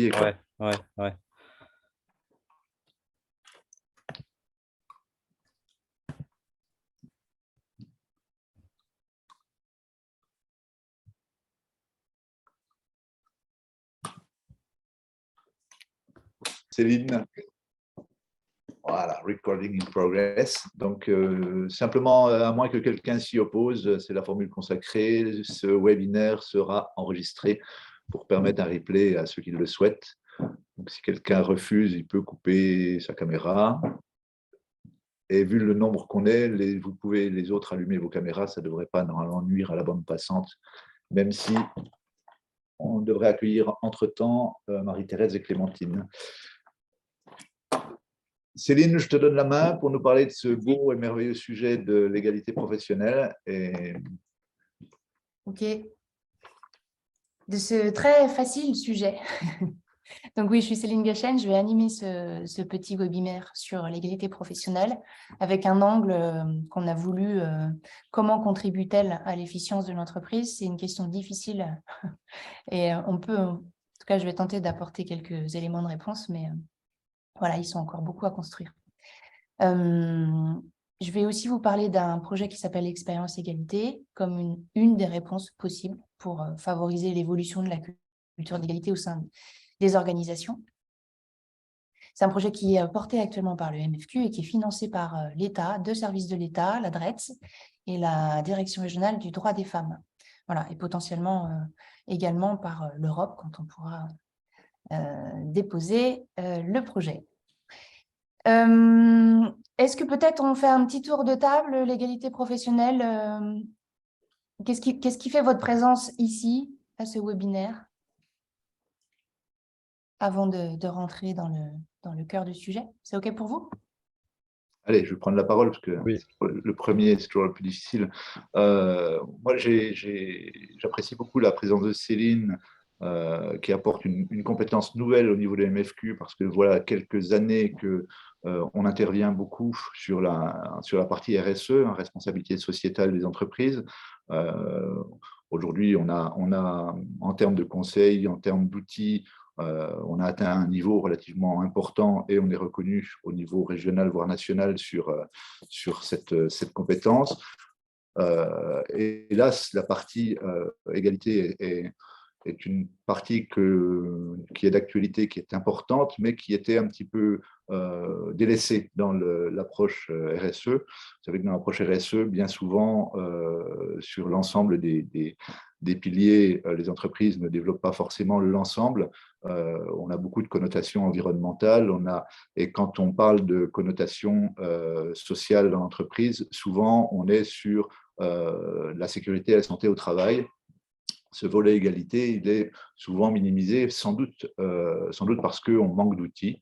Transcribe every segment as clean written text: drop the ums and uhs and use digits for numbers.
Ouais, ouais, ouais. Céline. Voilà, recording in progress. Donc, simplement, à moins que quelqu'un s'y oppose, c'est la formule consacrée. Ce webinaire sera enregistré pour permettre un replay à ceux qui le souhaitent. Donc, si quelqu'un refuse, il peut couper sa caméra. Et vu le nombre qu'on est, vous pouvez les autres allumer vos caméras. Ça ne devrait pas normalement nuire à la bande passante, même si on devrait accueillir entre-temps Marie-Thérèse et Clémentine. Céline, je te donne la main pour nous parler de ce beau et merveilleux sujet de l'égalité professionnelle. Ok. De ce très facile sujet. Donc oui, je suis Céline Gachen, je vais animer ce petit webinaire sur l'égalité professionnelle avec un angle qu'on a voulu, comment contribue-t-elle à l'efficience de l'entreprise? C'est une question difficile et on peut, en tout cas, je vais tenter d'apporter quelques éléments de réponse, mais voilà, ils sont encore beaucoup à construire. Je vais aussi vous parler d'un projet qui s'appelle Expérience Égalité, comme une des réponses possibles pour favoriser l'évolution de la culture d'égalité au sein des organisations. C'est un projet qui est porté actuellement par le MFQ et qui est financé par l'État, deux services de l'État, la DRETS et la Direction régionale du droit des femmes. Voilà, et potentiellement également par l'Europe quand on pourra déposer le projet. Est-ce que peut-être on fait un petit tour de table, l'égalité professionnelle, qu'est-ce qui fait votre présence ici, à ce webinaire, avant de rentrer dans le cœur du sujet? C'est OK pour vous? Allez, je vais prendre la parole parce que Oui. le premier, c'est toujours le plus difficile. Moi, j'apprécie beaucoup la présence de Céline, qui apporte une compétence nouvelle au niveau de MFQ, parce que voilà quelques années que on intervient beaucoup sur la partie RSE, hein, responsabilité sociétale des entreprises. Aujourd'hui, on a en termes de conseils, en termes d'outils, on a atteint un niveau relativement important et on est reconnu au niveau régional, voire national, sur cette compétence. Et là, la partie égalité est une partie qui est d'actualité, qui est importante, mais qui était un petit peu délaissée dans l'approche RSE. Vous savez que dans l'approche RSE, bien souvent, sur l'ensemble des piliers, les entreprises ne développent pas forcément l'ensemble. On a beaucoup de connotations environnementales, et quand on parle de connotations sociales dans l'entreprise, souvent on est sur la sécurité et la santé au travail. Ce volet égalité, il est souvent minimisé, sans doute parce qu'on manque d'outils,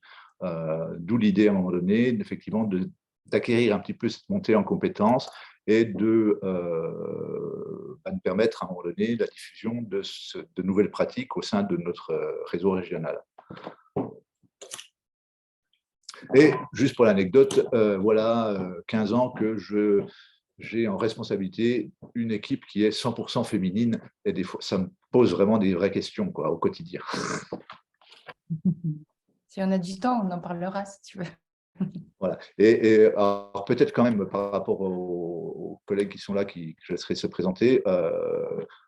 d'où l'idée à un moment donné, effectivement, d'acquérir un petit peu cette montée en compétences et de permettre à un moment donné la diffusion de nouvelles pratiques au sein de notre réseau régional. Et juste pour l'anecdote, voilà 15 ans que j'ai en responsabilité une équipe qui est 100% féminine, et des fois, ça me pose vraiment des vraies questions au quotidien. Si on a du temps, on en parlera si tu veux. Voilà. Et alors, peut-être quand même par rapport aux collègues qui sont là, que je laisserai se présenter,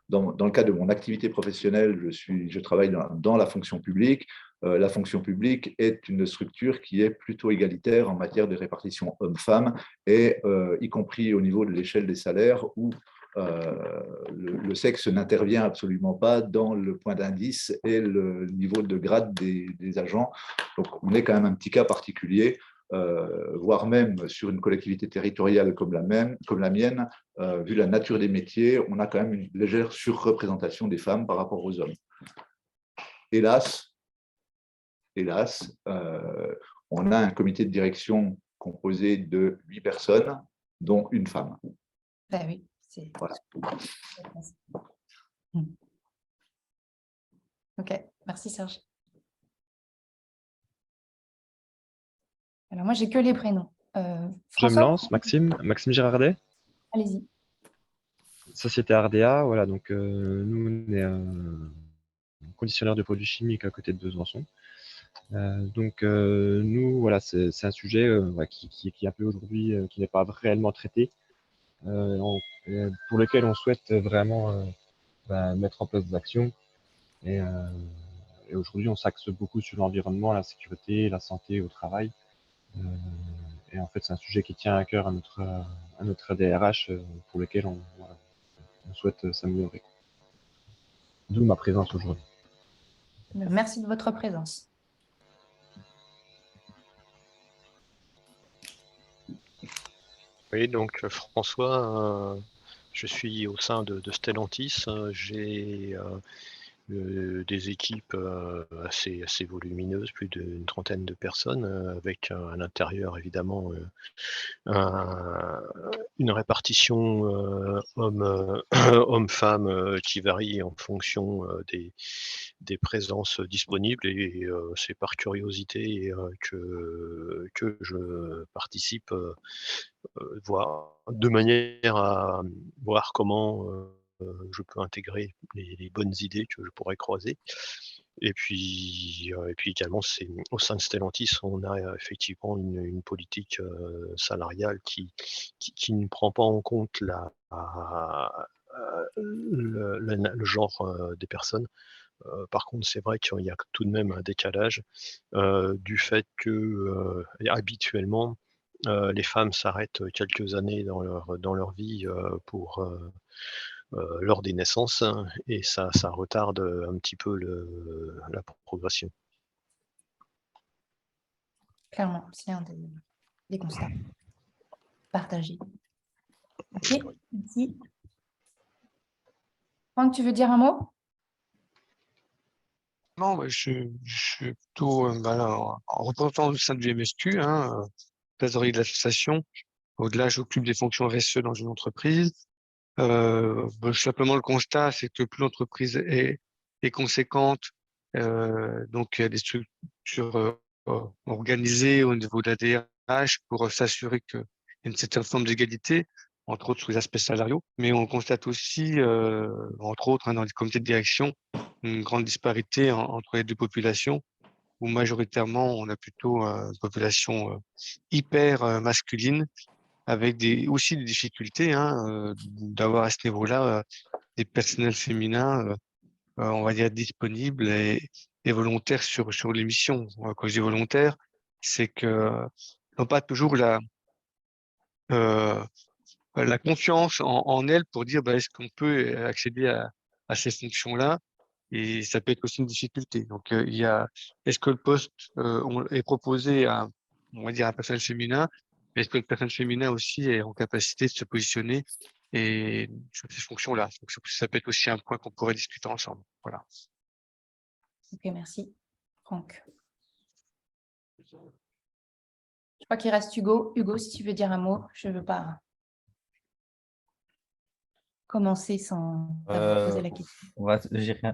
dans le cadre de mon activité professionnelle, je travaille dans la fonction publique. La fonction publique est une structure qui est plutôt égalitaire en matière de répartition hommes-femmes, et y compris au niveau de l'échelle des salaires, où le sexe n'intervient absolument pas dans le point d'indice et le niveau de grade des agents. Donc, on est quand même un petit cas particulier. Voire même sur une collectivité territoriale comme la mienne, vu la nature des métiers, on a quand même une légère surreprésentation des femmes par rapport aux hommes. Hélas, on a un comité de direction composé de 8 personnes, dont une femme. Ben oui, c'est... Voilà. Ok, merci Serge. Alors moi, j'ai que les prénoms. Je me François, lance, Maxime Girardet, allez-y. Société RDA. Voilà, donc nous, on est conditionneur de produits chimiques à côté de Besançon. Nous, voilà, c'est un sujet qui est un peu aujourd'hui, qui n'est pas réellement traité, pour lequel on souhaite vraiment mettre en place des actions. Et aujourd'hui, on s'axe beaucoup sur l'environnement, la sécurité, la santé au travail. Et en fait, c'est un sujet qui tient à cœur à notre DRH, pour lequel on souhaite s'améliorer. D'où ma présence aujourd'hui. Merci de votre présence. Oui, donc François, je suis au sein de Stellantis. J'ai des équipes assez volumineuses, plus d'une trentaine de personnes, avec à l'intérieur évidemment une répartition hommes-femmes qui varie en fonction des présences disponibles, et c'est par curiosité que je participe, de manière à voir comment je peux intégrer les bonnes idées que je pourrais croiser. Et puis également, au sein de Stellantis, on a effectivement une politique salariale qui ne prend pas en compte le genre des personnes. Par contre, c'est vrai qu'il y a tout de même un décalage du fait que habituellement, les femmes s'arrêtent quelques années dans leur vie lors des naissances, et ça retarde un petit peu la progression. Clairement, c'est un des constats partagés. Ok, merci. Franck, tu veux dire un mot? Non, je suis plutôt en représentant au sein du MSQ, trésorier de l'association. Au-delà, j'occupe des fonctions RSE dans une entreprise. Simplement, le constat, c'est que plus l'entreprise est conséquente, donc il y a des structures organisées au niveau de la DRH pour s'assurer qu'il y a une certaine forme d'égalité, entre autres sur les aspects salariaux. Mais on constate aussi, entre autres, dans les comités de direction, une grande disparité entre les deux populations, où majoritairement, on a plutôt une population hyper masculine, avec aussi des difficultés d'avoir à ce niveau-là des personnels féminins, on va dire, disponibles et volontaires sur les missions. Quand je dis volontaires, c'est que n'ont pas toujours la confiance en elles pour dire est-ce qu'on peut accéder à ces fonctions-là, et ça peut être aussi une difficulté. Donc, est-ce que le poste est proposé à, on va dire, un personnel féminin, mais est-ce que le personnel féminin aussi est en capacité de se positionner et sur ces fonctions-là? Donc, ça peut être aussi un point qu'on pourrait discuter ensemble. Voilà. Ok, merci. Franck. Je crois qu'il reste Hugo. Hugo, si tu veux dire un mot, je ne veux pas commencer sans t'avoir posé la question.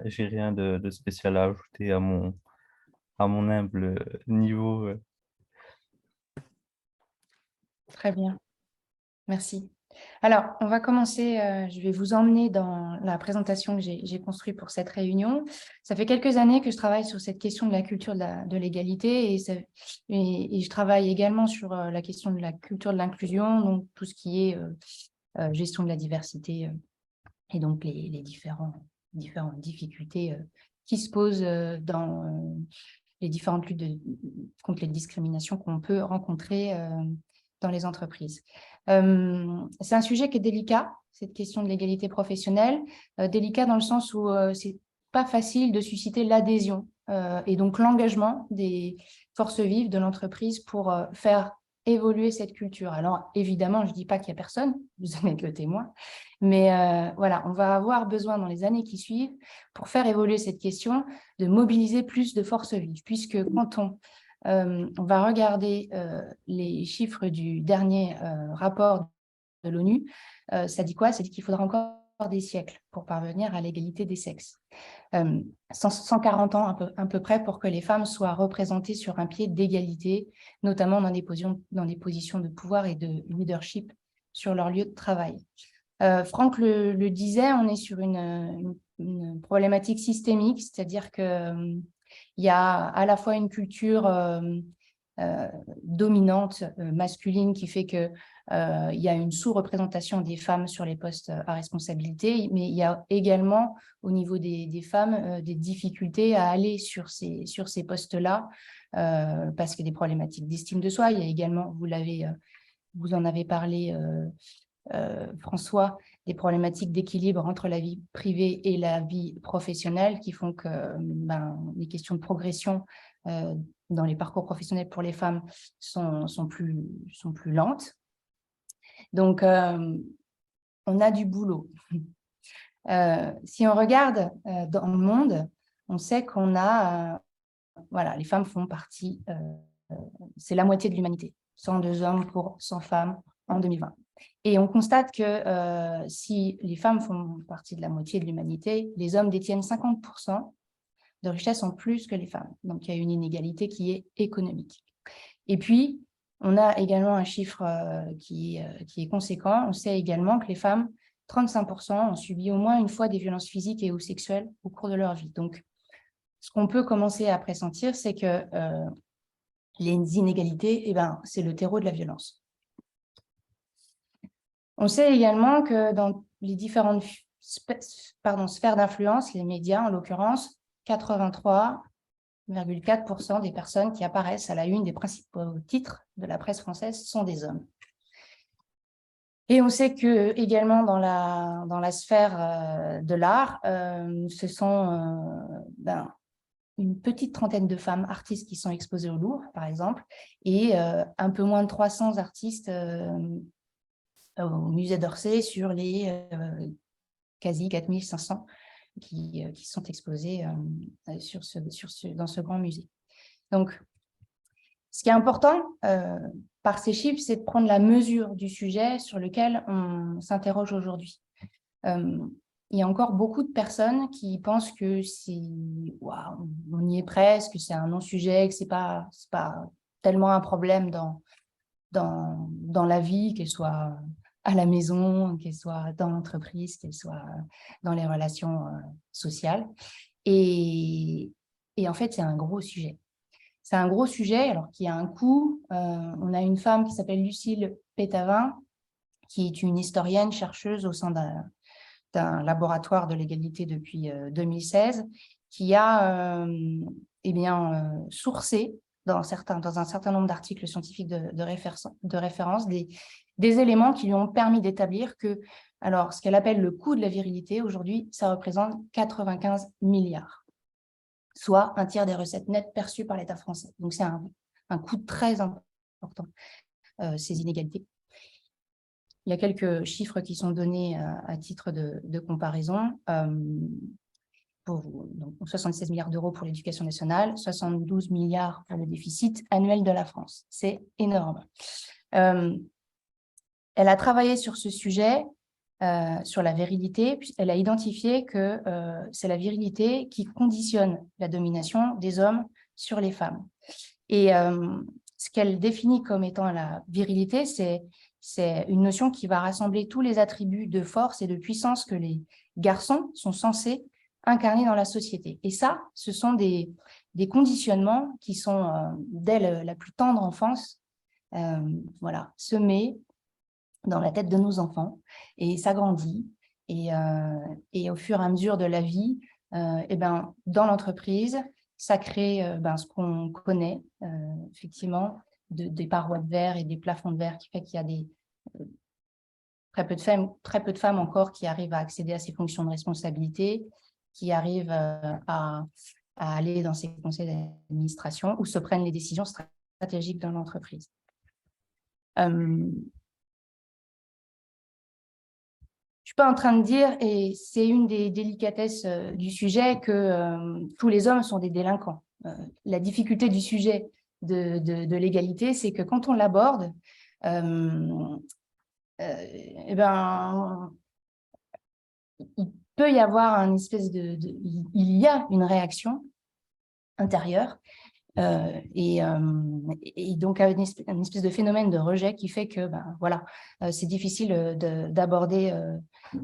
J'ai rien de spécial à ajouter à mon humble niveau. Très bien. Merci. Alors, on va commencer. Je vais vous emmener dans la présentation que j'ai construite pour cette réunion. Ça fait quelques années que je travaille sur cette question de la culture de l'égalité, et je travaille également sur la question de la culture de l'inclusion, donc tout ce qui est gestion de la diversité et donc les différentes difficultés qui se posent dans les différentes luttes contre les discriminations qu'on peut rencontrer dans les entreprises. C'est un sujet qui est délicat, cette question de l'égalité professionnelle, délicat dans le sens où c'est pas facile de susciter l'adhésion et donc l'engagement des forces vives de l'entreprise pour faire évoluer cette culture. Alors évidemment, je ne dis pas qu'il n'y a personne, vous en êtes le témoin, mais voilà, on va avoir besoin dans les années qui suivent, pour faire évoluer cette question, de mobiliser plus de forces vives, puisque quand on va regarder les chiffres du dernier rapport de l'ONU, ça dit quoi? Ça dit qu'il faudra encore des siècles pour parvenir à l'égalité des sexes. 140 ans à peu près pour que les femmes soient représentées sur un pied d'égalité, notamment dans des positions de pouvoir et de leadership sur leur lieu de travail. Franck le disait, on est sur une problématique systémique, c'est-à-dire qu'il y a à la fois une culture dominante masculine qui fait que il y a une sous-représentation des femmes sur les postes à responsabilité, mais il y a également au niveau des femmes des difficultés à aller sur ces postes-là parce qu'il y a des problématiques d'estime de soi. Il y a également, vous en avez parlé, François, des problématiques d'équilibre entre la vie privée et la vie professionnelle qui font que les questions de progression dans les parcours professionnels pour les femmes sont plus lentes. Donc, on a du boulot. Si on regarde dans le monde, on sait qu'on a, voilà, les femmes font partie, c'est la moitié de l'humanité, 102 hommes pour 100 femmes en 2020. Et on constate que si les femmes font partie de la moitié de l'humanité, les hommes détiennent 50% de richesse en plus que les femmes. Donc, il y a une inégalité qui est économique. Et puis, on a également un chiffre qui est conséquent. On sait également que les femmes, 35%, ont subi au moins une fois des violences physiques et ou sexuelles au cours de leur vie. Donc, ce qu'on peut commencer à pressentir, c'est que les inégalités, c'est le terreau de la violence. On sait également que dans les différentes sphères d'influence, les médias en l'occurrence, 83,4% des personnes qui apparaissent à la une des principaux titres de la presse française sont des hommes. Et on sait que également dans la sphère de l'art, ce sont une petite trentaine de femmes artistes qui sont exposées au Louvre, par exemple, et un peu moins de 300 artistes au musée d'Orsay sur les quasi 4500 qui sont exposés dans ce grand musée. Donc, ce qui est important par ces chiffres, c'est de prendre la mesure du sujet sur lequel on s'interroge aujourd'hui. Il y a encore beaucoup de personnes qui pensent que on y est presque, que c'est un non-sujet, que c'est pas tellement un problème dans la vie, qu'elle soit à la maison, qu'elle soit dans l'entreprise, qu'elle soit dans les relations sociales. Et en fait, c'est un gros sujet. C'est un gros sujet, alors qui a un coût. On a une femme qui s'appelle Lucille Pétavin, qui est une historienne, chercheuse au sein d'un laboratoire de l'égalité depuis 2016, qui a sourcé dans un certain nombre d'articles scientifiques de référence des éléments qui lui ont permis d'établir que, alors, ce qu'elle appelle le coût de la virilité, aujourd'hui, ça représente 95 milliards, soit un tiers des recettes nettes perçues par l'État français. Donc, c'est un coût très important, ces inégalités. Il y a quelques chiffres qui sont donnés à titre de comparaison. Donc 76 milliards d'euros pour l'éducation nationale, 72 milliards pour le déficit annuel de la France. C'est énorme. Elle a travaillé sur ce sujet, sur la virilité, puis elle a identifié que c'est la virilité qui conditionne la domination des hommes sur les femmes. Et ce qu'elle définit comme étant la virilité, c'est une notion qui va rassembler tous les attributs de force et de puissance que les garçons sont censés incarner dans la société. Et ça, ce sont des conditionnements qui sont, dès la plus tendre enfance, semés dans la tête de nos enfants, et ça grandit. Et au fur et à mesure de la vie, dans l'entreprise, ça crée ce qu'on connaît, effectivement, des parois de verre et des plafonds de verre, qui fait qu'il y a très peu de femmes encore qui arrivent à accéder à ces fonctions de responsabilité, qui arrivent à aller dans ces conseils d'administration où se prennent les décisions stratégiques dans l'entreprise. Je suis pas en train de dire, et c'est une des délicatesses du sujet, que tous les hommes sont des délinquants. La difficulté du sujet de l'égalité, c'est que quand on l'aborde, il peut y avoir il y a une réaction intérieure Et donc, une espèce de phénomène de rejet qui fait que voilà, c'est difficile d'aborder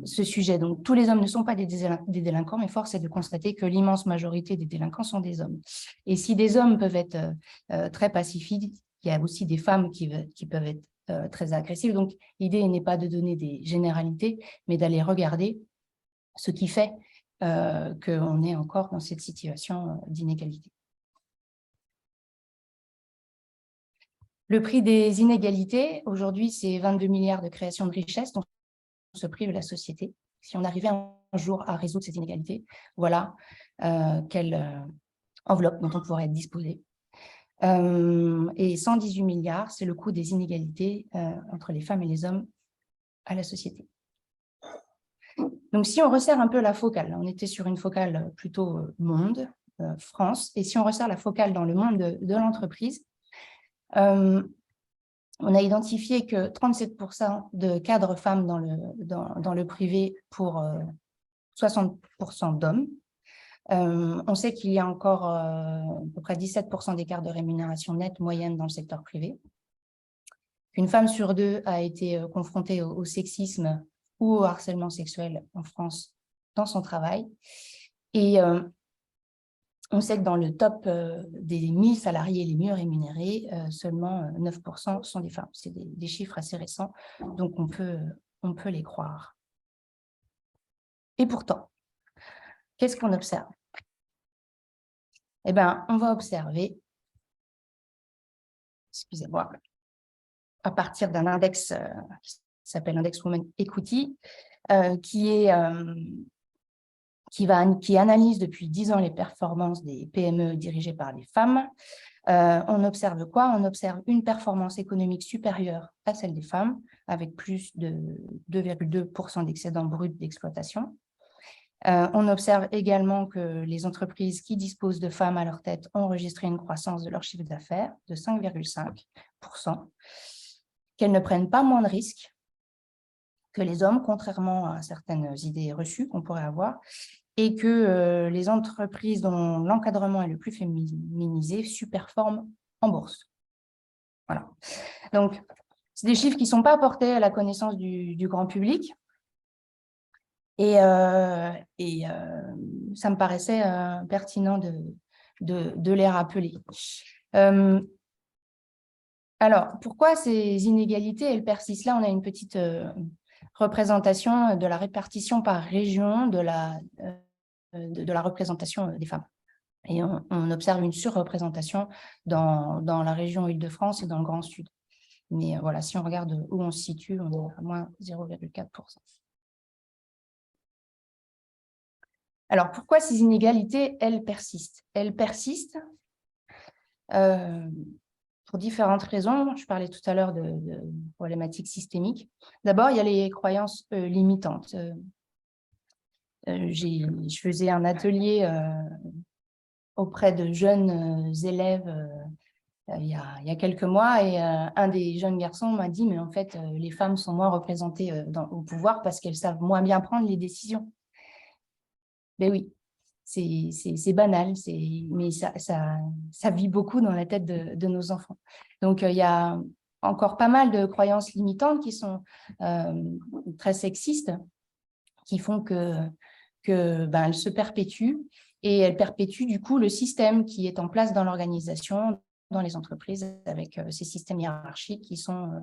ce sujet. Donc, tous les hommes ne sont pas des délinquants, mais force est de constater que l'immense majorité des délinquants sont des hommes. Et si des hommes peuvent être très pacifiques, il y a aussi des femmes qui peuvent être très agressives. Donc, l'idée n'est pas de donner des généralités, mais d'aller regarder ce qui fait qu'on est encore dans cette situation d'inégalité. Le prix des inégalités, aujourd'hui, c'est 22 milliards de création de richesse dont se prive la société. Si on arrivait un jour à résoudre ces inégalités, voilà quelle enveloppe dont on pourrait être disposé. Et 118 milliards, c'est le coût des inégalités entre les femmes et les hommes à la société. Donc, si on resserre un peu la focale, on était sur une focale plutôt monde, France, et si on resserre la focale dans le monde de l'entreprise, on a identifié que 37% de cadres femmes dans le privé pour 60% d'hommes. On sait qu'il y a encore à peu près 17% d'écart de rémunération nette moyenne dans le secteur privé. Une femme sur deux a été confrontée au sexisme ou au harcèlement sexuel en France dans son travail. Et on sait que dans le top des 1000 salariés les mieux rémunérés, seulement 9% sont des femmes. C'est des chiffres assez récents, donc on peut les croire. Et pourtant, qu'est-ce qu'on observe? Eh bien, on va observer, excusez-moi, à partir d'un index qui s'appelle Index Women Equity, qui analyse depuis 10 ans les performances des PME dirigées par les femmes. On observe quoi? On observe une performance économique supérieure à celle des femmes, avec plus de 2,2% d'excédent brut d'exploitation. On observe également que les entreprises qui disposent de femmes à leur tête ont enregistré une croissance de leur chiffre d'affaires de 5,5%, qu'elles ne prennent pas moins de risques que les hommes, contrairement à certaines idées reçues qu'on pourrait avoir, et que les entreprises dont l'encadrement est le plus féminisé surperforment en bourse. Voilà. Donc, c'est des chiffres qui ne sont pas portés à la connaissance du grand public. Et ça me paraissait pertinent de les rappeler. Alors, pourquoi ces inégalités, elles persistent? Là, on a une petite représentation de la répartition par région de la représentation des femmes. Et on observe une surreprésentation dans la région Île-de-France et dans le Grand Sud. Mais voilà, si on regarde où on se situe, on est à moins 0,4%. Alors, pourquoi ces inégalités, elles persistent? Elles persistent pour différentes raisons. Je parlais tout à l'heure de problématiques systémiques. D'abord, il y a les croyances limitantes. Je faisais un atelier auprès de jeunes élèves il y a quelques mois, et un des jeunes garçons m'a dit « mais en fait, les femmes sont moins représentées au pouvoir parce qu'elles savent moins bien prendre les décisions ». Ben oui, c'est banal, mais ça vit beaucoup dans la tête de nos enfants. Donc, il y a encore pas mal de croyances limitantes qui sont très sexistes, qui font qu'elles se perpétuent, et elles perpétuent du coup le système qui est en place dans l'organisation, dans les entreprises, avec ces systèmes hiérarchiques qui sont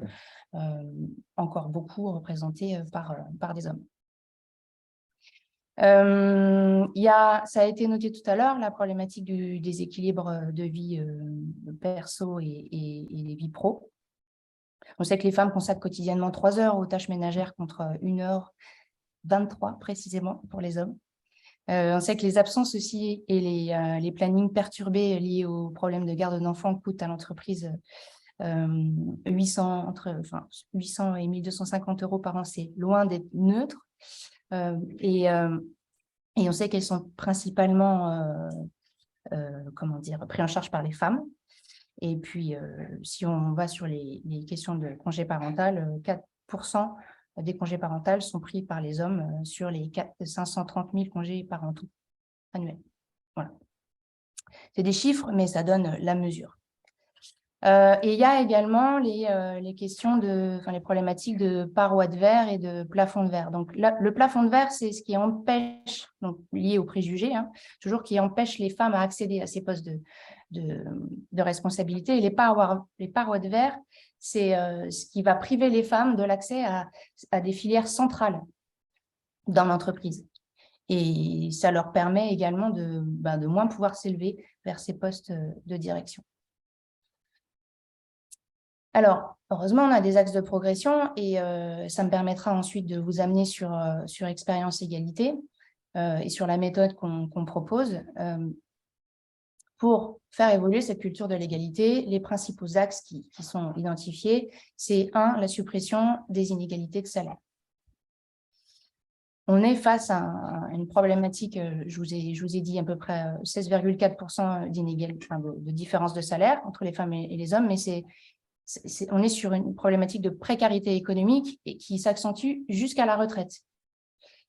encore beaucoup représentés par des hommes. Ça a été noté tout à l'heure, la problématique du déséquilibre de vie perso et des vies pro. On sait que les femmes consacrent quotidiennement 3 heures aux tâches ménagères contre 1h23 précisément pour les hommes. On sait que les absences aussi et les plannings perturbés liés aux problèmes de garde d'enfants coûtent à l'entreprise 800 et 1250 € par an. C'est loin d'être neutre. Et on sait qu'elles sont principalement pris en charge par les femmes. Et puis, si on va sur les questions de congé parental, 4% des congés parentaux sont pris par les hommes sur les 530 000 congés parentaux annuels. Voilà. C'est des chiffres, mais ça donne la mesure. Et il y a également les questions les problématiques de parois de verre et de plafond de verre. Donc, le plafond de verre, c'est ce qui empêche, donc lié aux préjugés, toujours qui empêche les femmes à accéder à ces postes de responsabilité. Et les parois de verre, c'est ce qui va priver les femmes de l'accès à des filières centrales dans l'entreprise. Et ça leur permet également de moins pouvoir s'élever vers ces postes de direction. Alors, heureusement, on a des axes de progression et ça me permettra ensuite de vous amener sur Expérience Égalité et sur la méthode qu'on propose pour faire évoluer cette culture de l'égalité. Les principaux axes qui sont identifiés, c'est 1, la suppression des inégalités de salaire. On est face à une problématique, je vous ai dit à peu près 16,4% de différence de salaire entre les femmes et les hommes, mais on est sur une problématique de précarité économique et qui s'accentue jusqu'à la retraite.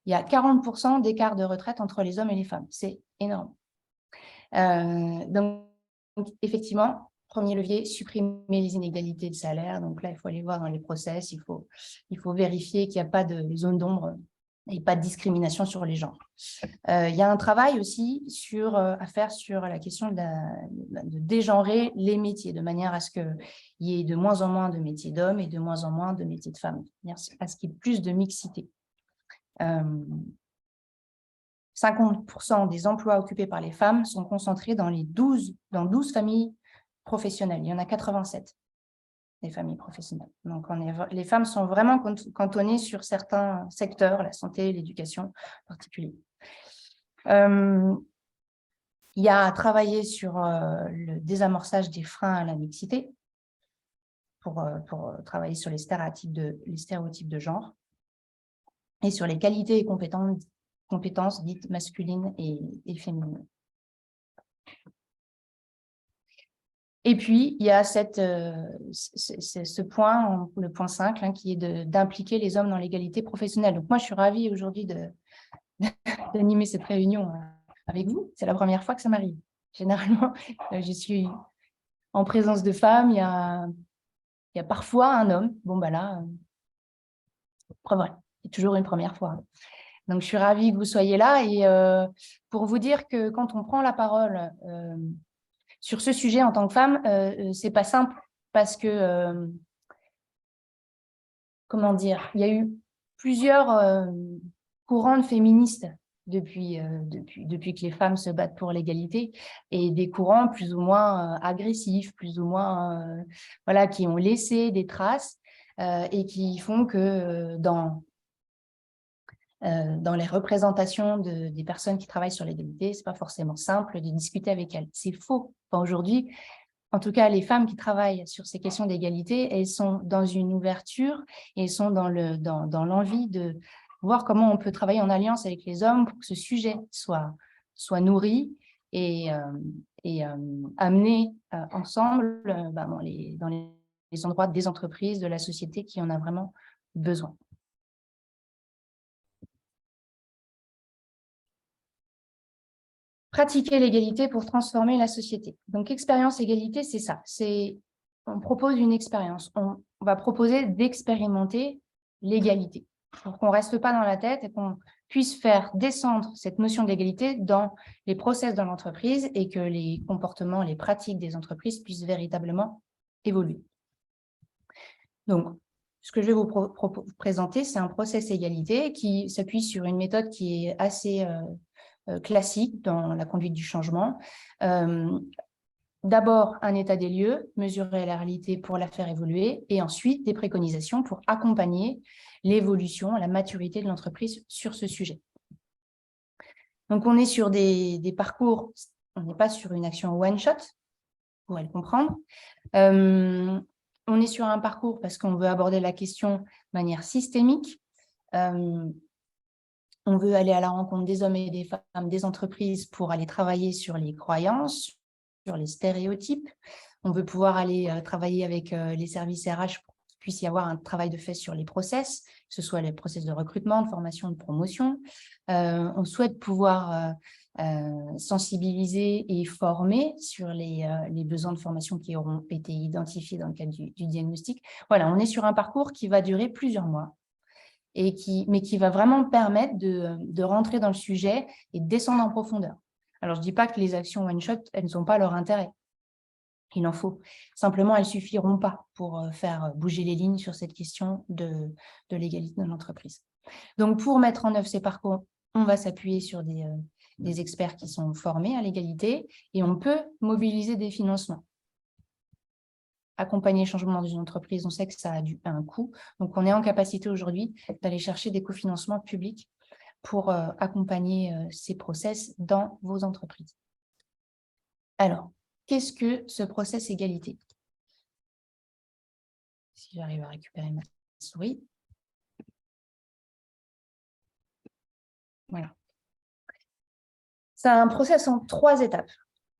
Il y a 40% d'écart de retraite entre les hommes et les femmes. C'est énorme. Donc, effectivement, premier levier, supprimer les inégalités de salaire. Donc là, il faut aller voir dans les process, il faut vérifier qu'il n'y a pas de zone d'ombre et pas de discrimination sur les genres. Il y a un travail aussi à faire sur la question de dégenrer les métiers, de manière à ce qu'il y ait de moins en moins de métiers d'hommes et de moins en moins de métiers de femmes, à ce qu'il y ait plus de mixité. 50% des emplois occupés par les femmes sont concentrés dans 12 familles professionnelles. Il y en a 87. Des familles professionnelles. Donc, les femmes sont vraiment cantonnées sur certains secteurs, la santé, l'éducation en particulier. Il y a à travailler sur le désamorçage des freins à la mixité pour travailler sur les stéréotypes de genre et sur les qualités et compétences dites masculines et féminines. Et puis, il y a ce point, le point 5, qui est d'impliquer les hommes dans l'égalité professionnelle. Donc, moi, je suis ravie aujourd'hui d'animer cette réunion avec vous. C'est la première fois que ça m'arrive. Généralement, je suis en présence de femmes. Il y a parfois un homme. Bon, là, voilà, c'est toujours une première fois. Donc, je suis ravie que vous soyez là. Et pour vous dire que quand on prend la parole sur ce sujet en tant que femme, c'est pas simple parce que, comment dire, il y a eu plusieurs courants féministes depuis que les femmes se battent pour l'égalité et des courants plus ou moins agressifs, plus ou moins, qui ont laissé des traces et qui font que dans les représentations des personnes qui travaillent sur l'égalité, c'est pas forcément simple de discuter avec elles. C'est faux. Aujourd'hui, en tout cas, les femmes qui travaillent sur ces questions d'égalité, elles sont dans une ouverture et elles sont dans l'envie de voir comment on peut travailler en alliance avec les hommes pour que ce sujet soit nourri et amené ensemble dans les endroits des entreprises, de la société qui en a vraiment besoin. Pratiquer l'égalité pour transformer la société. Donc, expérience égalité, c'est ça. On propose une expérience. On va proposer d'expérimenter l'égalité pour qu'on ne reste pas dans la tête et qu'on puisse faire descendre cette notion d'égalité dans les process de l'entreprise et que les comportements, les pratiques des entreprises puissent véritablement évoluer. Donc, ce que je vais vous présenter, c'est un process égalité qui s'appuie sur une méthode qui est assez classique dans la conduite du changement. D'abord, un état des lieux, mesurer la réalité pour la faire évoluer, et ensuite des préconisations pour accompagner l'évolution, la maturité de l'entreprise sur ce sujet. Donc, on est sur des parcours, on n'est pas sur une action one-shot, pour le comprendre. On est sur un parcours parce qu'on veut aborder la question de manière systémique. On veut aller à la rencontre des hommes et des femmes, des entreprises pour aller travailler sur les croyances, sur les stéréotypes. On veut pouvoir aller travailler avec les services RH pour qu'il puisse y avoir un travail de fait sur les process, que ce soit les process de recrutement, de formation, de promotion. On souhaite pouvoir sensibiliser et former sur les besoins de formation qui auront été identifiés dans le cadre du diagnostic. Voilà, on est sur un parcours qui va durer plusieurs mois, mais qui va vraiment permettre de rentrer dans le sujet et de descendre en profondeur. Alors, je ne dis pas que les actions one-shot, elles n'ont pas leur intérêt. Il en faut. Simplement, elles ne suffiront pas pour faire bouger les lignes sur cette question de l'égalité dans l'entreprise. Donc, pour mettre en œuvre ces parcours, on va s'appuyer sur des experts qui sont formés à l'égalité et on peut mobiliser des financements. Accompagner le changement dans une entreprise, on sait que ça a un coût. Donc, on est en capacité aujourd'hui d'aller chercher des cofinancements publics pour accompagner ces process dans vos entreprises. Alors, qu'est-ce que ce process égalité? Si j'arrive à récupérer ma souris. Voilà. C'est un process en 3 étapes.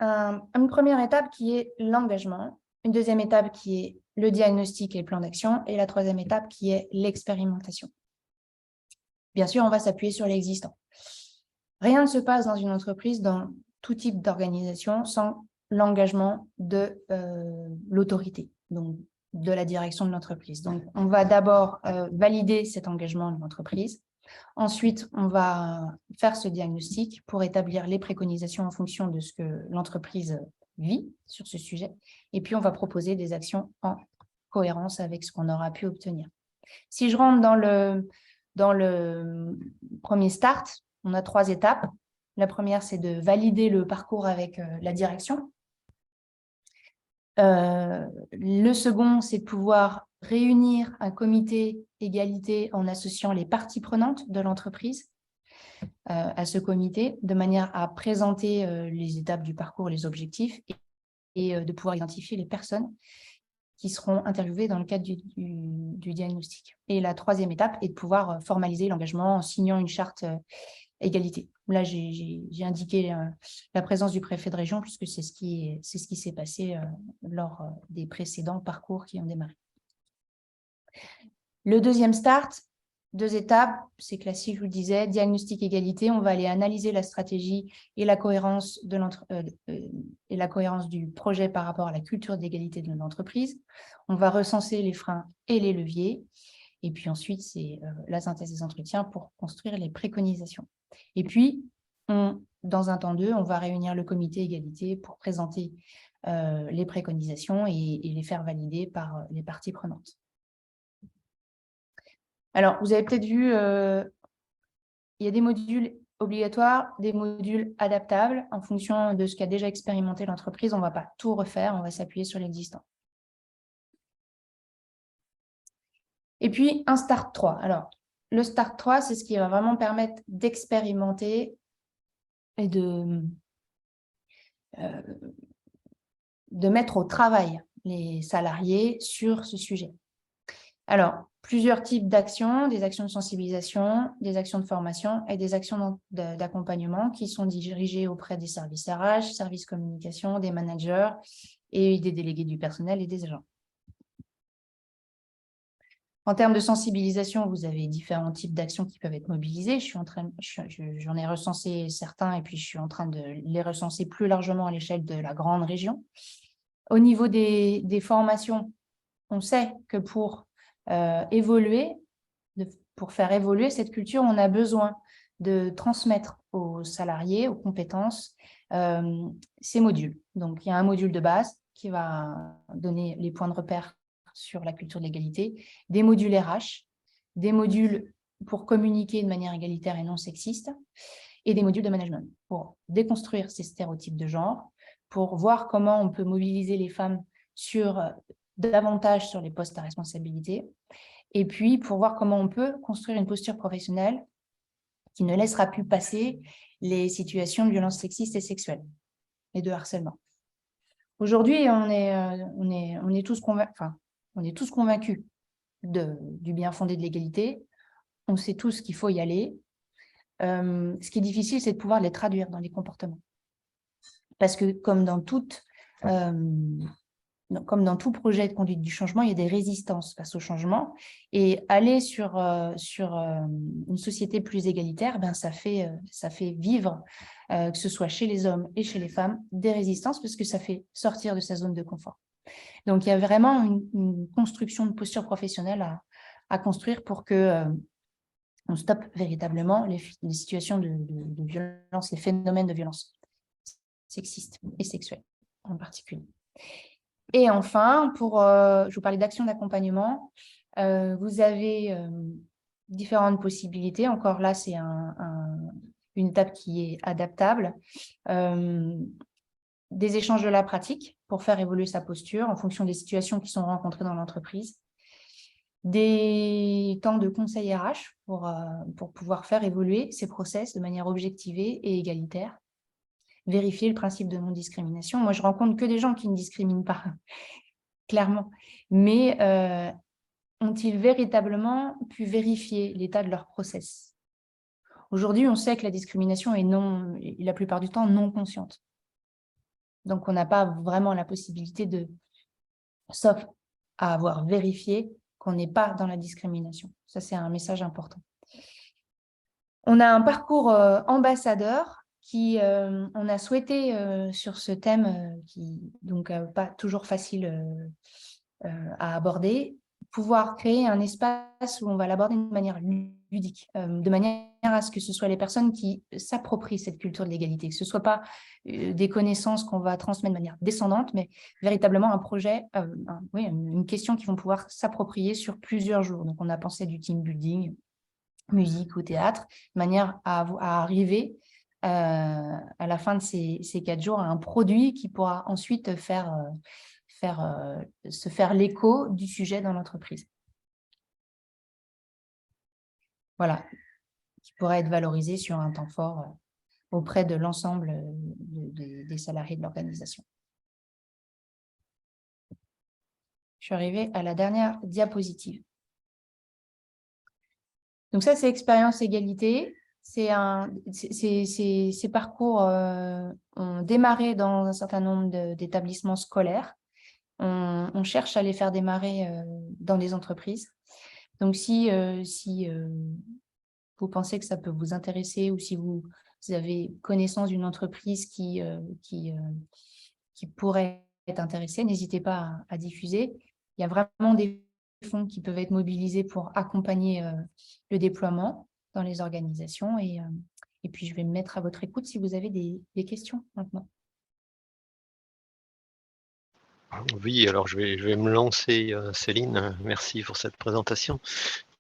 Une première étape qui est l'engagement, une deuxième étape qui est le diagnostic et le plan d'action, et la troisième étape qui est l'expérimentation. Bien sûr, on va s'appuyer sur l'existant. Rien ne se passe dans une entreprise, dans tout type d'organisation, sans l'engagement de l'autorité, donc de la direction de l'entreprise. Donc, on va d'abord valider cet engagement de l'entreprise. Ensuite, on va faire ce diagnostic pour établir les préconisations en fonction de ce que l'entreprise vit sur ce sujet. Et puis, on va proposer des actions en cohérence avec ce qu'on aura pu obtenir. Si je rentre dans le premier start, on a 3 étapes. La première, c'est de valider le parcours avec la direction. Le second, c'est de pouvoir réunir un comité égalité en associant les parties prenantes de l'entreprise à ce comité, de manière à présenter les étapes du parcours, les objectifs, et de pouvoir identifier les personnes qui seront interviewées dans le cadre du diagnostic. Et la troisième étape est de pouvoir formaliser l'engagement en signant une charte égalité. Là, j'ai indiqué la présence du préfet de région, puisque c'est ce qui s'est passé lors des précédents parcours qui ont démarré. Le deuxième start, 2 étapes, c'est classique, je vous le disais, diagnostic égalité, on va aller analyser la stratégie et la cohérence du projet par rapport à la culture d'égalité de l'entreprise. On va recenser les freins et les leviers. Et puis ensuite, c'est la synthèse des entretiens pour construire les préconisations. Et puis, dans un temps 2, on va réunir le comité égalité pour présenter les préconisations et les faire valider par les parties prenantes. Alors, vous avez peut-être vu, il y a des modules obligatoires, des modules adaptables en fonction de ce qu'a déjà expérimenté l'entreprise. On ne va pas tout refaire, on va s'appuyer sur l'existant. Et puis, un Start 3. Alors, le Start 3, c'est ce qui va vraiment permettre d'expérimenter et de mettre au travail les salariés sur ce sujet. Alors, plusieurs types d'actions, des actions de sensibilisation, des actions de formation et des actions d'accompagnement qui sont dirigées auprès des services RH, services communication, des managers et des délégués du personnel et des agents. En termes de sensibilisation, vous avez différents types d'actions qui peuvent être mobilisées. J'en ai recensé certains et puis je suis en train de les recenser plus largement à l'échelle de la grande région. Au niveau des formations, on sait que pour faire évoluer cette culture, on a besoin de transmettre aux salariés, aux compétences, ces modules. Donc, il y a un module de base qui va donner les points de repère sur la culture de l'égalité, des modules RH, des modules pour communiquer de manière égalitaire et non sexiste, et des modules de management pour déconstruire ces stéréotypes de genre, pour voir comment on peut mobiliser les femmes davantage sur les postes à responsabilité, et puis pour voir comment on peut construire une posture professionnelle qui ne laissera plus passer les situations de violence sexiste et sexuelle et de harcèlement. Aujourd'hui, on est tous convaincus du bien fondé de l'égalité. On sait tous qu'il faut y aller. Ce qui est difficile, c'est de pouvoir les traduire dans les comportements. Parce que comme dans toute comme dans tout projet de conduite du changement, il y a des résistances face au changement. Et aller sur une société plus égalitaire, ça fait vivre, que ce soit chez les hommes et chez les femmes, des résistances parce que ça fait sortir de sa zone de confort. Donc, il y a vraiment une construction de posture professionnelle à construire pour que on stoppe véritablement les situations de violence, les phénomènes de violence sexistes et sexuelles en particulier. Et enfin, je vous parlais d'action d'accompagnement, vous avez différentes possibilités. Encore là, c'est une étape qui est adaptable. Des échanges de la pratique pour faire évoluer sa posture en fonction des situations qui sont rencontrées dans l'entreprise. Des temps de conseil RH pour pouvoir faire évoluer ces process de manière objectivée et égalitaire. Vérifier le principe de non-discrimination. Moi, je rencontre que des gens qui ne discriminent pas, clairement. Mais ont-ils véritablement pu vérifier l'état de leur process? Aujourd'hui, on sait que la discrimination est la plupart du temps non consciente. Donc, on n'a pas vraiment la possibilité sauf à avoir vérifié qu'on n'est pas dans la discrimination. Ça, c'est un message important. On a un parcours ambassadeur on a souhaité sur ce thème, qui donc pas toujours facile à aborder, pouvoir créer un espace où on va l'aborder de manière ludique, de manière à ce que ce soit les personnes qui s'approprient cette culture de l'égalité, que ce ne soit pas des connaissances qu'on va transmettre de manière descendante, mais véritablement un projet, une question qu'ils vont pouvoir s'approprier sur plusieurs jours. Donc, on a pensé du team building, musique ou théâtre, de manière à arriver à la fin de ces 4 jours à un produit qui pourra ensuite se faire l'écho du sujet dans l'entreprise. Voilà, qui pourrait être valorisé sur un temps fort auprès de l'ensemble des salariés de l'organisation. Je suis arrivée à la dernière diapositive. Donc ça, c'est expérience égalité. Ces parcours ont démarré dans un certain nombre d'établissements scolaires. On cherche à les faire démarrer dans des entreprises. Donc, si vous pensez que ça peut vous intéresser ou si vous avez connaissance d'une entreprise qui pourrait être intéressée, n'hésitez pas à diffuser. Il y a vraiment des fonds qui peuvent être mobilisés pour accompagner le déploiement dans les organisations. Et puis, je vais me mettre à votre écoute si vous avez des questions maintenant. Oui, alors je vais me lancer, Céline. Merci pour cette présentation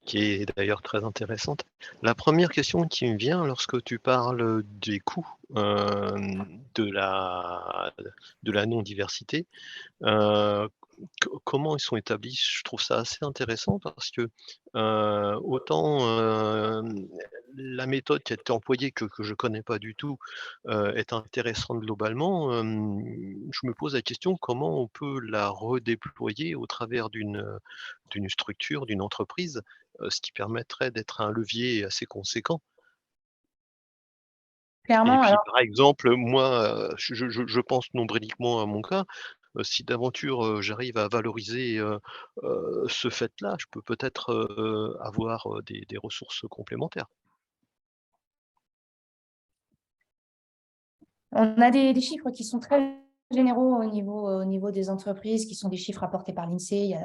qui est d'ailleurs très intéressante. La première question qui me vient lorsque tu parles des coûts de la non-diversité, comment ils sont établis? Je trouve ça assez intéressant parce que autant la méthode qui a été employée que je ne connais pas du tout est intéressante globalement, je me pose la question comment on peut la redéployer au travers d'une structure, d'une entreprise, ce qui permettrait d'être un levier assez conséquent. Et Clairement, puis, alors, par exemple, moi, je pense nombriliquement à mon cas, si d'aventure, j'arrive à valoriser, ce fait-là, je peux peut-être, avoir, des ressources complémentaires. on a des chiffres qui sont très généraux au niveau des entreprises, qui sont des chiffres apportés par l'INSEE.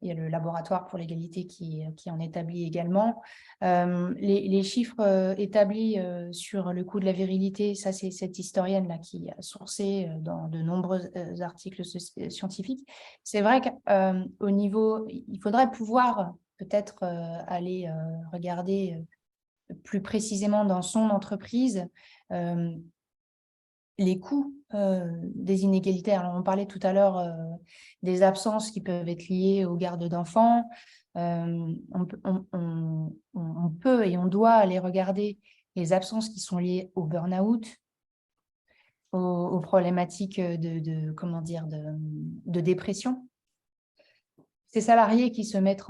Il y a le laboratoire pour l'égalité qui en établit également. Les chiffres établis sur le coût de la virilité, ça c'est cette historienne-là qui a sourcé dans de nombreux articles scientifiques. C'est vrai qu'au niveau, il faudrait pouvoir peut-être aller regarder plus précisément dans son entreprise les coûts des inégalités. Alors, on parlait tout à l'heure des absences qui peuvent être liées aux gardes d'enfants. On peut et on doit aller regarder les absences qui sont liées au burn-out, aux problématiques de dépression. Ces salariés qui se mettent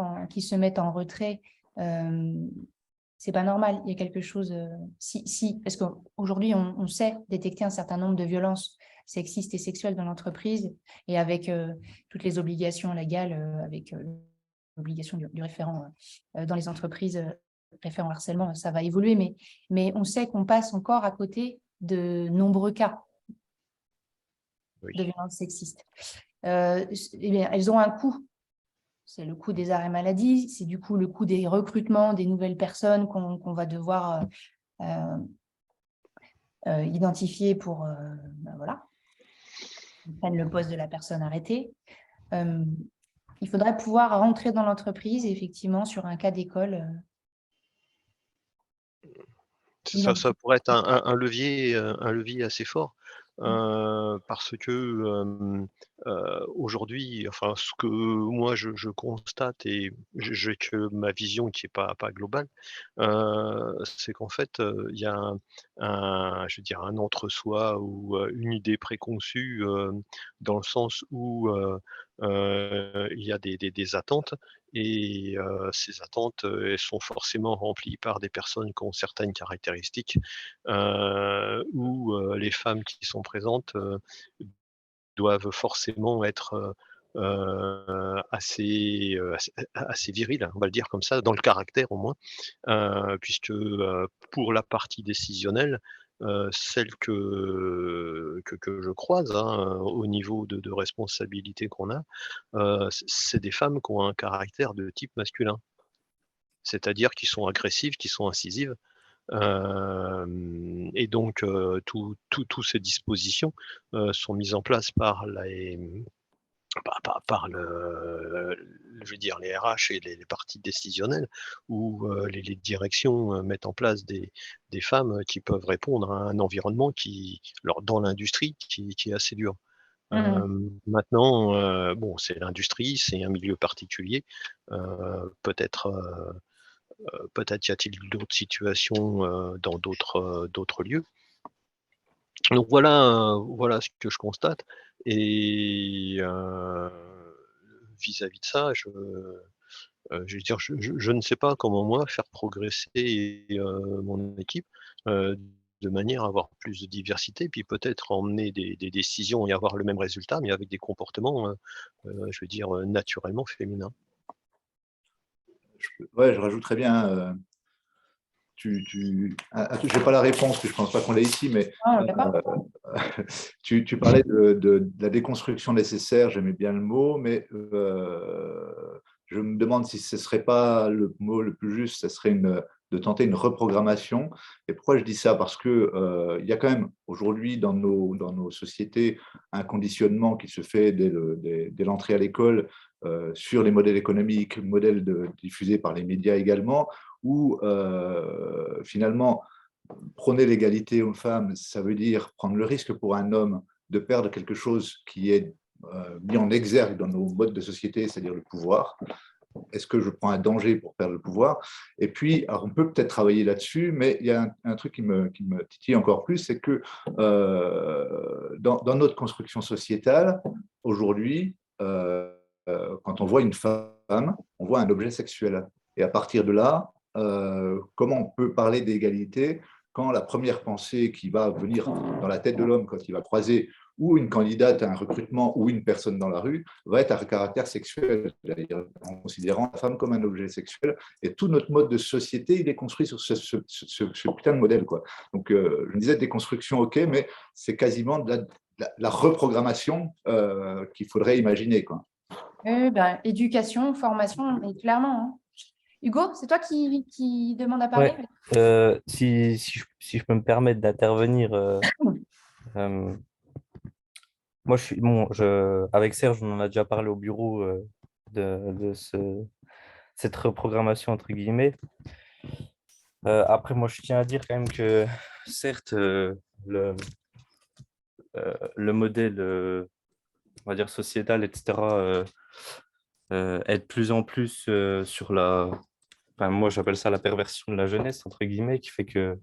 en retrait, c'est pas normal, il y a quelque chose, parce qu'aujourd'hui, on sait détecter un certain nombre de violences sexistes et sexuelles dans l'entreprise, et avec toutes les obligations légales, avec l'obligation du référent dans les entreprises, référent harcèlement, ça va évoluer, mais on sait qu'on passe encore à côté de nombreux cas de violences sexistes. Eh bien, elles ont un coût. C'est le coût des arrêts maladie, c'est du coup le coût des recrutements, des nouvelles personnes qu'on va devoir identifier pour voilà, prendre le poste de la personne arrêtée. Il faudrait pouvoir rentrer dans l'entreprise, effectivement, sur un cas d'école. Ça pourrait être un levier assez fort, parce que aujourd'hui, enfin, ce que moi je constate, et j'ai que ma vision qui est pas globale, c'est qu'en fait, il y a je veux dire, un entre-soi ou une idée préconçue, dans le sens où il y a des attentes, et ces attentes, elles sont forcément remplies par des personnes qui ont certaines caractéristiques, où les femmes qui sont présentes doivent forcément être assez viriles, on va le dire comme ça, dans le caractère au moins, puisque pour la partie décisionnelle, celle que je croise, hein, au niveau de responsabilité qu'on a, c'est des femmes qui ont un caractère de type masculin. C'est-à-dire qui sont agressives, qui sont incisives, et donc tous ces dispositions sont mises en place par je veux dire les RH et les parties décisionnelles, où les directions mettent en place des femmes qui peuvent répondre à un environnement alors dans l'industrie qui est assez dur. Maintenant, bon, c'est l'industrie, c'est un milieu particulier, peut-être peut-être y a-t-il d'autres situations dans d'autres lieux. Donc voilà ce que je constate, et vis-à-vis de ça, je veux dire, je ne sais pas comment moi faire progresser mon équipe, de manière à avoir plus de diversité, puis peut-être emmener des décisions et avoir le même résultat, mais avec des comportements, je veux dire, naturellement féminins. Ouais, je rajouterais bien, j'ai pas la réponse, que je pense pas qu'on l'ait ici, mais Non, on l'a pas. tu parlais de la déconstruction nécessaire, j'aimais bien le mot, mais je me demande si ce serait pas le mot le plus juste, ce serait de tenter une reprogrammation. Et pourquoi je dis ça? Parce que il y a quand même aujourd'hui dans nos sociétés un conditionnement qui se fait dès l'entrée à l'école sur les modèles économiques, modèles diffusés par les médias également, où finalement, prôner l'égalité homme-femme, ça veut dire prendre le risque pour un homme de perdre quelque chose qui est mis en exergue dans nos modes de société, c'est-à-dire le pouvoir. Est-ce que je prends un danger pour perdre le pouvoir? Et puis, alors on peut peut-être travailler là-dessus, mais il y a un truc qui me titille encore plus, c'est que dans notre construction sociétale, aujourd'hui, quand on voit une femme, on voit un objet sexuel. Et à partir de là, comment on peut parler d'égalité quand la première pensée qui va venir dans la tête de l'homme quand il va croiser ou une candidate à un recrutement ou une personne dans la rue va être à caractère sexuel, en considérant la femme comme un objet sexuel. Et tout notre mode de société, il est construit sur ce putain de modèle, quoi. Donc, je me disais déconstruction, ok, mais c'est quasiment de la reprogrammation qu'il faudrait imaginer, quoi. Ben, éducation, formation, mais clairement. Hein. Hugo, c'est toi qui demande à parler? Ouais, si je peux me permettre d'intervenir, moi, avec Serge, on en a déjà parlé au bureau de cette reprogrammation, entre guillemets. Après, moi, je tiens à dire quand même que, certes, le modèle, on va dire, sociétal, etc., est de plus en plus sur enfin, moi, j'appelle ça la perversion de la jeunesse, entre guillemets, qui fait que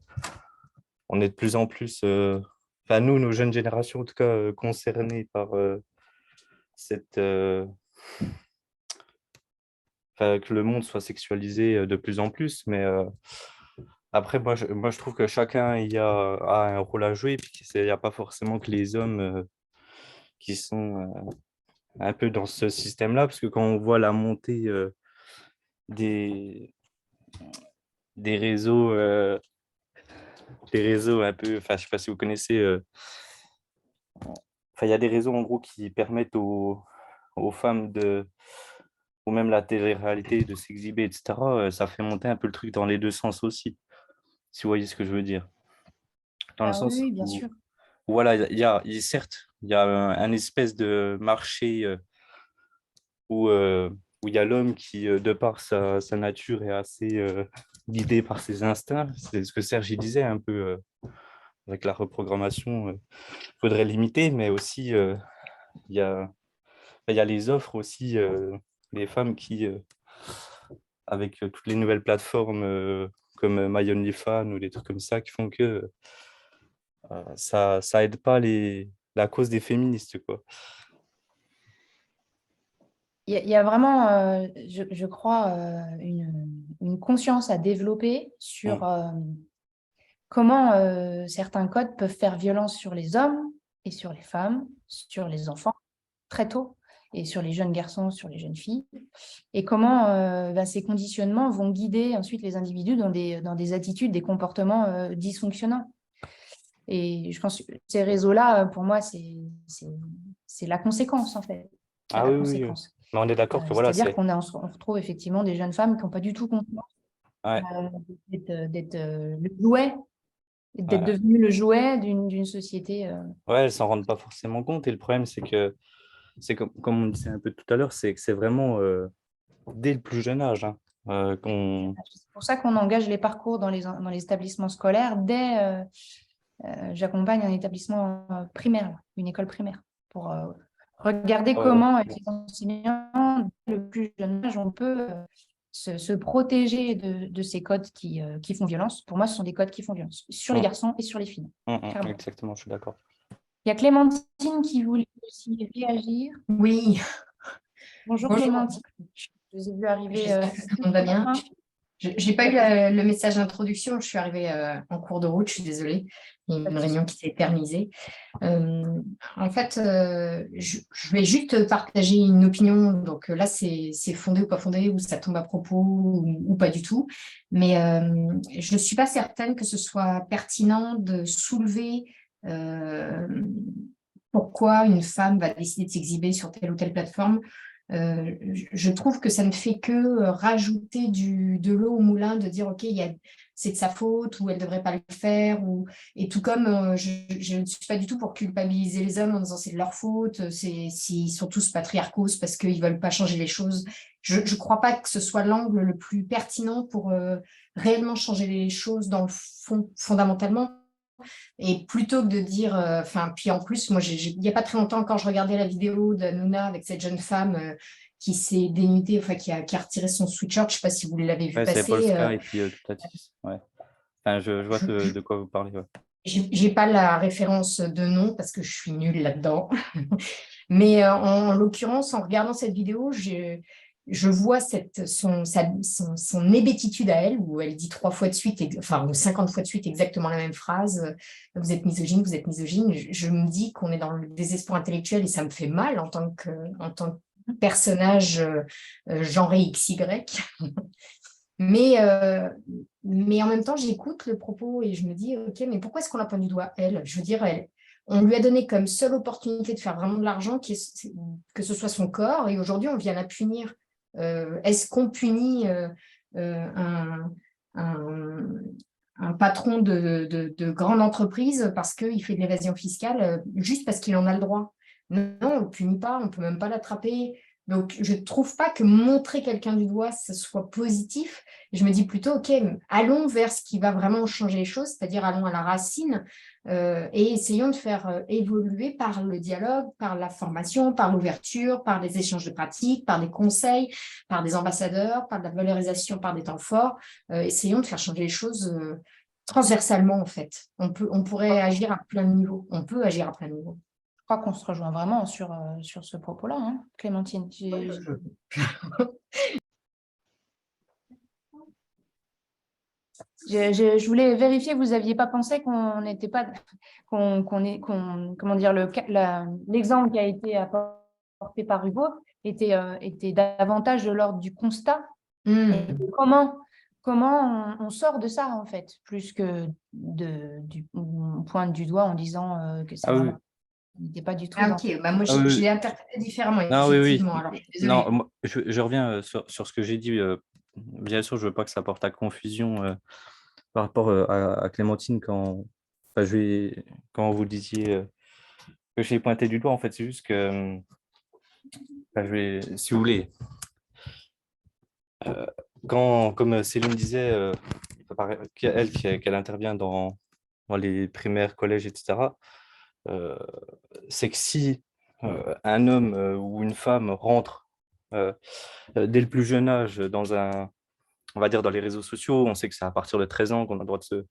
on est de plus en plus, enfin, nous, nos jeunes générations, en tout cas, concernées par cette... enfin, que le monde soit sexualisé de plus en plus, mais Après, moi, je trouve que chacun a un rôle à jouer, puis il n'y a pas forcément que les hommes qui sont un peu dans ce système-là, parce que quand on voit la montée des, des réseaux, un peu, enfin, je sais pas si vous connaissez, enfin, il y a des réseaux en gros qui permettent aux femmes ou même la télé-réalité de s'exhiber, etc. Ça fait monter un peu le truc dans les deux sens aussi, si vous voyez ce que je veux dire. Dans le Ah oui, sens oui, bien où, sûr. voilà, certes, il y a un espèce de marché où il y a l'homme qui, de par sa nature, est assez guidé par ses instincts. C'est ce que Serge y disait un peu avec la reprogrammation. Faudrait limiter, mais aussi, il y a les offres aussi, des femmes qui, avec toutes les nouvelles plateformes comme My OnlyFans ou des trucs comme ça, qui font que ça aide pas la cause des féministes, quoi. Il y a vraiment, je crois, une conscience à développer sur comment certains codes peuvent faire violence sur les hommes et sur les femmes, sur les enfants très tôt, et sur les jeunes garçons, sur les jeunes filles, et comment ces conditionnements vont guider ensuite les individus dans des attitudes, des comportements dysfonctionnants. Et je pense que ces réseaux-là, pour moi, c'est la conséquence, en fait. C'est Ah la oui, oui, oui. conséquence. Mais on est d'accord que voilà, C'est-à-dire c'est... on retrouve effectivement des jeunes femmes qui n'ont pas du tout conscience Ouais, d'être le jouet, d'être ouais. devenu le jouet d'une société. Ouais, elles s'en rendent pas forcément compte. Et le problème, c'est que, c'est comme on disait un peu tout à l'heure, c'est que c'est vraiment dès le plus jeune âge hein, qu'on... C'est pour ça qu'on engage les parcours dans les établissements scolaires j'accompagne un établissement primaire, une école primaire, pour regarder Ouais, ouais. comment, avec les enseignants, dès le plus jeune âge, on peut se protéger de ces codes qui font violence. Pour moi, ce sont des codes qui font violence sur les garçons et sur les filles. Clairement. Exactement, je suis d'accord. Il y a Clémentine qui voulait aussi réagir. Oui, Bonjour bonjour. Clémentine. Je vous ai vu arriver. J'espère que tout le monde va bien. Je n'ai pas eu le message d'introduction, je suis arrivée en cours de route, je suis désolée. Il y a une réunion qui s'est éternisée. En fait, je vais juste partager une opinion. Donc là, c'est fondé ou pas fondé, ou ça tombe à propos ou pas du tout. Mais je ne suis pas certaine que ce soit pertinent de soulever pourquoi une femme va décider de s'exhiber sur telle ou telle plateforme. Je trouve que ça ne fait que rajouter de l'eau au moulin, de dire ok, c'est de sa faute ou elle ne devrait pas le faire. Et tout comme je ne suis pas du tout pour culpabiliser les hommes en disant c'est de leur faute, s'ils sont tous patriarcaux parce qu'ils ne veulent pas changer les choses. Je ne crois pas que ce soit l'angle le plus pertinent pour réellement changer les choses dans le fond, fondamentalement. Et plutôt que de dire, puis en plus, moi, il n'y a pas très longtemps encore, je regardais la vidéo d'Anouna avec cette jeune femme qui s'est dénudée, qui a retiré son sweatshirt. Je ne sais pas si vous l'avez vu Ouais, c'est passer. Polska et puis Toutatis. Ouais. Enfin, je vois de quoi vous parlez. Ouais. J'ai pas la référence de nom parce que je suis nulle là-dedans. Mais en l'occurrence, en regardant cette vidéo, je vois son hébétitude à elle, où elle dit 3 fois de suite, ou 50 fois de suite exactement la même phrase. Vous êtes misogyne, vous êtes misogyne. Je me dis qu'on est dans le désespoir intellectuel et ça me fait mal en tant que personnage genré XY. Mais en même temps, j'écoute le propos et je me dis, ok, mais pourquoi est-ce qu'on la pointe du doigt, elle? Je veux dire, on lui a donné comme seule opportunité de faire vraiment de l'argent, que ce soit son corps, et aujourd'hui, on vient la punir. Est-ce qu'on punit un patron de grande entreprise parce qu'il fait de l'évasion fiscale, juste parce qu'il en a le droit? Non, on ne le punit pas, on ne peut même pas l'attraper. Donc, je ne trouve pas que montrer quelqu'un du doigt, ce soit positif. Je me dis plutôt, OK, allons vers ce qui va vraiment changer les choses, c'est-à-dire allons à la racine et essayons de faire évoluer par le dialogue, par la formation, par l'ouverture, par les échanges de pratiques, par des conseils, par des ambassadeurs, par de la valorisation, par des temps forts. Essayons de faire changer les choses transversalement, en fait. On pourrait agir à plein de niveaux. On peut agir à plein de niveaux. Je crois qu'on se rejoint vraiment sur ce propos-là, hein, Clémentine. Je voulais vérifier que vous n'aviez pas pensé qu'on n'était pas, comment dire, l'exemple qui a été apporté par Hugo était davantage de l'ordre du constat. Comment on sort de ça, en fait, plus que on pointe du doigt en disant que c'est Ah oui, vraiment n'était pas du tout. Ah, ok, bah, moi Ah oui, je oui. l'ai interprété différemment, Non, oui, oui. effectivement. Alors, je suis désolée. Non, moi, je reviens sur ce que j'ai dit. Bien sûr, je veux pas que ça porte à confusion par rapport à Clémentine quand vous disiez que je l'ai pointé du doigt. En fait, c'est juste que, si vous voulez, comme Céline disait, qu'elle intervient dans les primaires, collèges, etc., c'est que si un homme ou une femme rentre dès le plus jeune âge on va dire dans les réseaux sociaux, on sait que c'est à partir de 13 ans qu'on a le droit de se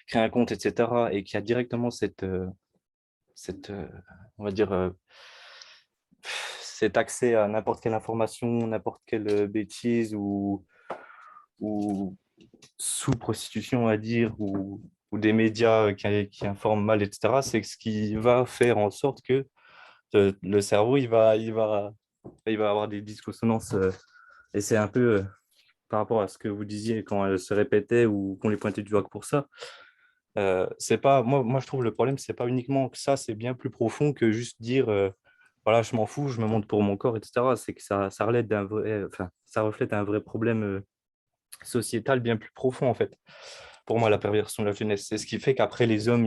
créer un compte, etc., et qu'il y a directement on va dire, cet accès à n'importe quelle information, n'importe quelle bêtise ou sous-prostitution à dire, ou des médias qui informent mal, etc., c'est ce qui va faire en sorte que le cerveau, il va avoir des dissonances. Et c'est un peu par rapport à ce que vous disiez quand elle se répétait ou qu'on les pointait du doigt que pour ça. C'est pas, moi, je trouve le problème, c'est pas uniquement que ça, c'est bien plus profond que juste dire voilà, je m'en fous, je me montre pour mon corps, etc. C'est que ça relève ça reflète un vrai problème sociétal bien plus profond, en fait. Pour moi, la perversion de la jeunesse, c'est ce qui fait qu'après, les hommes,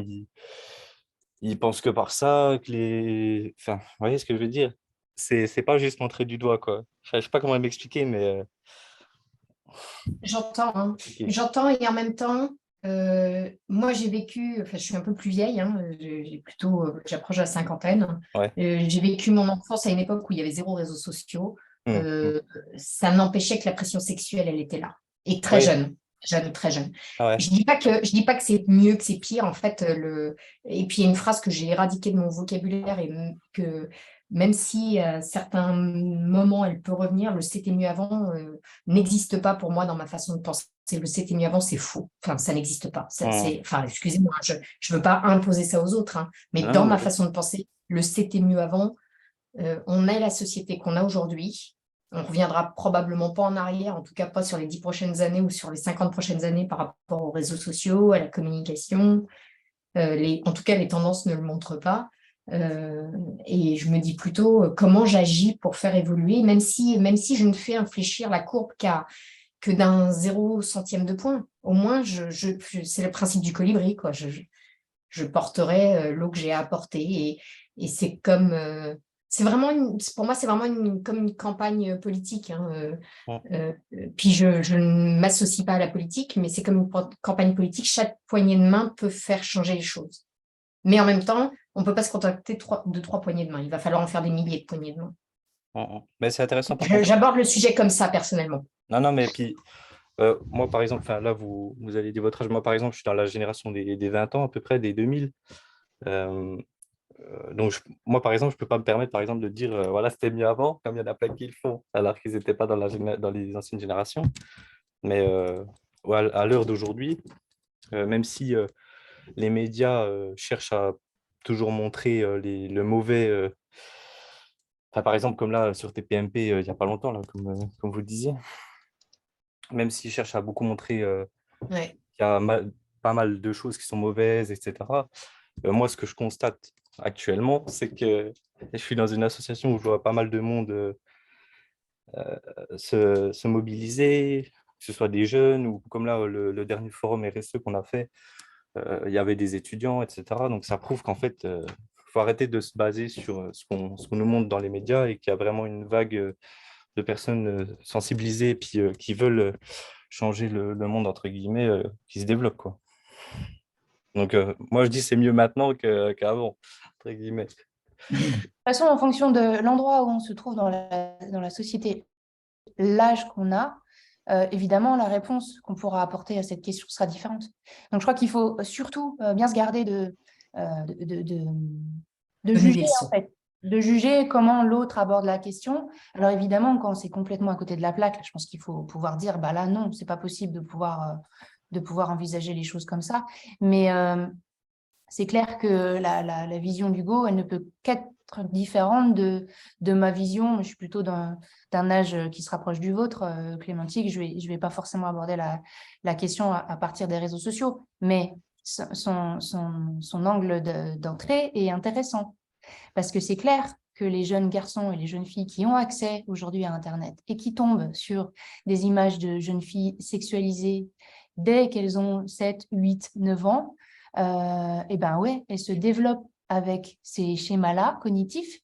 ils pensent que par ça, enfin, vous voyez ce que je veux dire? C'est pas juste montrer du doigt, quoi. Je sais pas comment m'expliquer, mais J'entends, hein. ok. J'entends, et en même temps, moi j'ai vécu, enfin je suis un peu plus vieille, hein, j'approche la cinquantaine. Ouais. J'ai vécu mon enfance à une époque où il y avait zéro réseaux sociaux. Mmh. Ça n'empêchait que la pression sexuelle, elle était là. Et très Oui. jeune, très jeune. Ah ouais. Je dis pas que c'est mieux, que c'est pire, en fait. Et puis il y a une phrase que j'ai éradiquée de mon vocabulaire et que même si à certains moments elle peut revenir, le c'était mieux avant n'existe pas pour moi dans ma façon de penser. Le c'était mieux avant, c'est faux. Enfin, ça n'existe pas. Enfin, excusez-moi, je ne veux pas imposer ça aux autres, hein, mais Non, dans non, ma mais façon de penser, le c'était mieux avant, on a la société qu'on a aujourd'hui. On ne reviendra probablement pas en arrière, en tout cas pas sur les 10 prochaines années ou sur les 50 prochaines années par rapport aux réseaux sociaux, à la communication. En tout cas, les tendances ne le montrent pas. Et je me dis plutôt comment j'agis pour faire évoluer, même si je ne fais infléchir la courbe que d'un 0,1 de point. Au moins, c'est le principe du colibri, quoi. Je porterai l'eau que j'ai à apporter. Et c'est comme... c'est vraiment pour moi, c'est vraiment comme une campagne politique, hein. Puis je ne m'associe pas à la politique, mais c'est comme une campagne politique. Chaque poignée de main peut faire changer les choses. Mais en même temps, on ne peut pas se contenter de 3 poignées de main. Il va falloir en faire des milliers de poignées de main. Mais c'est intéressant par contre. J'aborde le sujet comme ça, personnellement. Non, mais puis moi, par exemple, là, vous avez dit votre âge. Moi, par exemple, je suis dans la génération des 20 ans, à peu près, des 2000. Donc, moi, par exemple, je ne peux pas me permettre, par exemple, de dire voilà, c'était mieux avant, comme il y en a plein qui le font, alors qu'ils n'étaient pas dans les anciennes générations. Mais à l'heure d'aujourd'hui, même si les médias cherchent à toujours montrer le mauvais, par exemple, comme là, sur TPMP, il n'y a pas longtemps, là, comme vous le disiez, même s'ils cherchent à beaucoup montrer Ouais. qu'il y a pas mal de choses qui sont mauvaises, etc. Moi, ce que je constate actuellement, c'est que je suis dans une association où je vois pas mal de monde se mobiliser, que ce soit des jeunes ou comme là, le dernier forum RSE qu'on a fait, il y avait des étudiants, etc. Donc, ça prouve qu'en fait, il faut arrêter de se baser sur ce qu'on nous montre dans les médias et qu'il y a vraiment une vague de personnes sensibilisées et puis qui veulent changer le monde, entre guillemets, qui se développe, quoi. Donc, moi, je dis c'est mieux maintenant qu'avant, entre guillemets. De toute façon, en fonction de l'endroit où on se trouve dans la société, l'âge qu'on a, évidemment, la réponse qu'on pourra apporter à cette question sera différente. Donc, je crois qu'il faut surtout bien se garder de juger, en fait, de juger comment l'autre aborde la question. Alors, évidemment, quand c'est complètement à côté de la plaque, je pense qu'il faut pouvoir dire, bah là, non, c'est pas possible de pouvoir de pouvoir envisager les choses comme ça. Mais c'est clair que la vision d'Hugo, elle ne peut qu'être différente de ma vision. Je suis plutôt d'un âge qui se rapproche du vôtre, Clémentine. Je vais pas forcément aborder la question à partir des réseaux sociaux, mais son angle d'entrée est intéressant. Parce que c'est clair que les jeunes garçons et les jeunes filles qui ont accès aujourd'hui à Internet et qui tombent sur des images de jeunes filles sexualisées dès qu'elles ont 7, 8, 9 ans, et ben ouais, elles se développent avec ces schémas-là cognitifs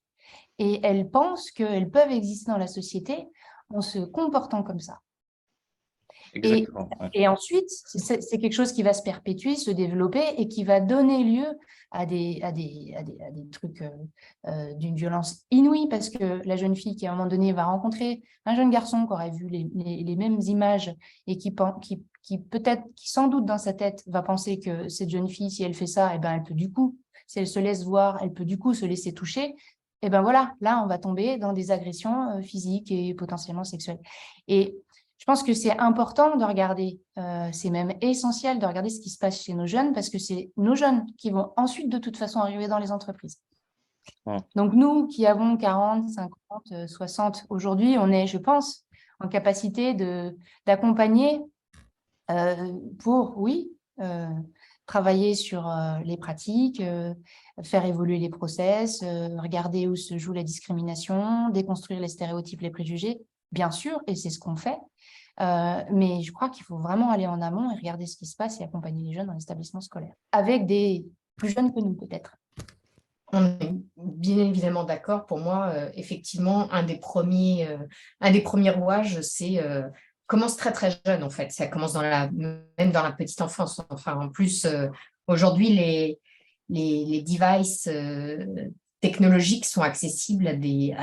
et elles pensent qu'elles peuvent exister dans la société en se comportant comme ça. Exactement. Et ensuite, c'est quelque chose qui va se perpétuer, se développer et qui va donner lieu à des trucs d'une violence inouïe, parce que la jeune fille qui, à un moment donné, va rencontrer un jeune garçon qui aurait vu les mêmes images et qui peut-être, qui sans doute dans sa tête, va penser que cette jeune fille, si elle fait ça, eh ben, elle peut du coup, si elle se laisse voir, elle peut du coup se laisser toucher. Et ben voilà, là, on va tomber dans des agressions physiques et potentiellement sexuelles. Et je pense que c'est important de regarder, c'est même essentiel de regarder ce qui se passe chez nos jeunes, parce que c'est nos jeunes qui vont ensuite de toute façon arriver dans les entreprises. Ouais. Donc nous qui avons 40, 50, 60, aujourd'hui, on est, je pense, en capacité d'accompagner pour, oui, travailler sur les pratiques, faire évoluer les process, regarder où se joue la discrimination, déconstruire les stéréotypes, les préjugés, bien sûr, et c'est ce qu'on fait. Mais je crois qu'il faut vraiment aller en amont et regarder ce qui se passe et accompagner les jeunes dans l'établissement scolaire, avec des plus jeunes que nous peut-être. On est bien évidemment d'accord. Pour moi, effectivement, un des premiers rouages, c'est commence très très jeune en fait. Ça commence même dans la petite enfance. Enfin, en plus, aujourd'hui, les devices technologiques sont accessibles à des.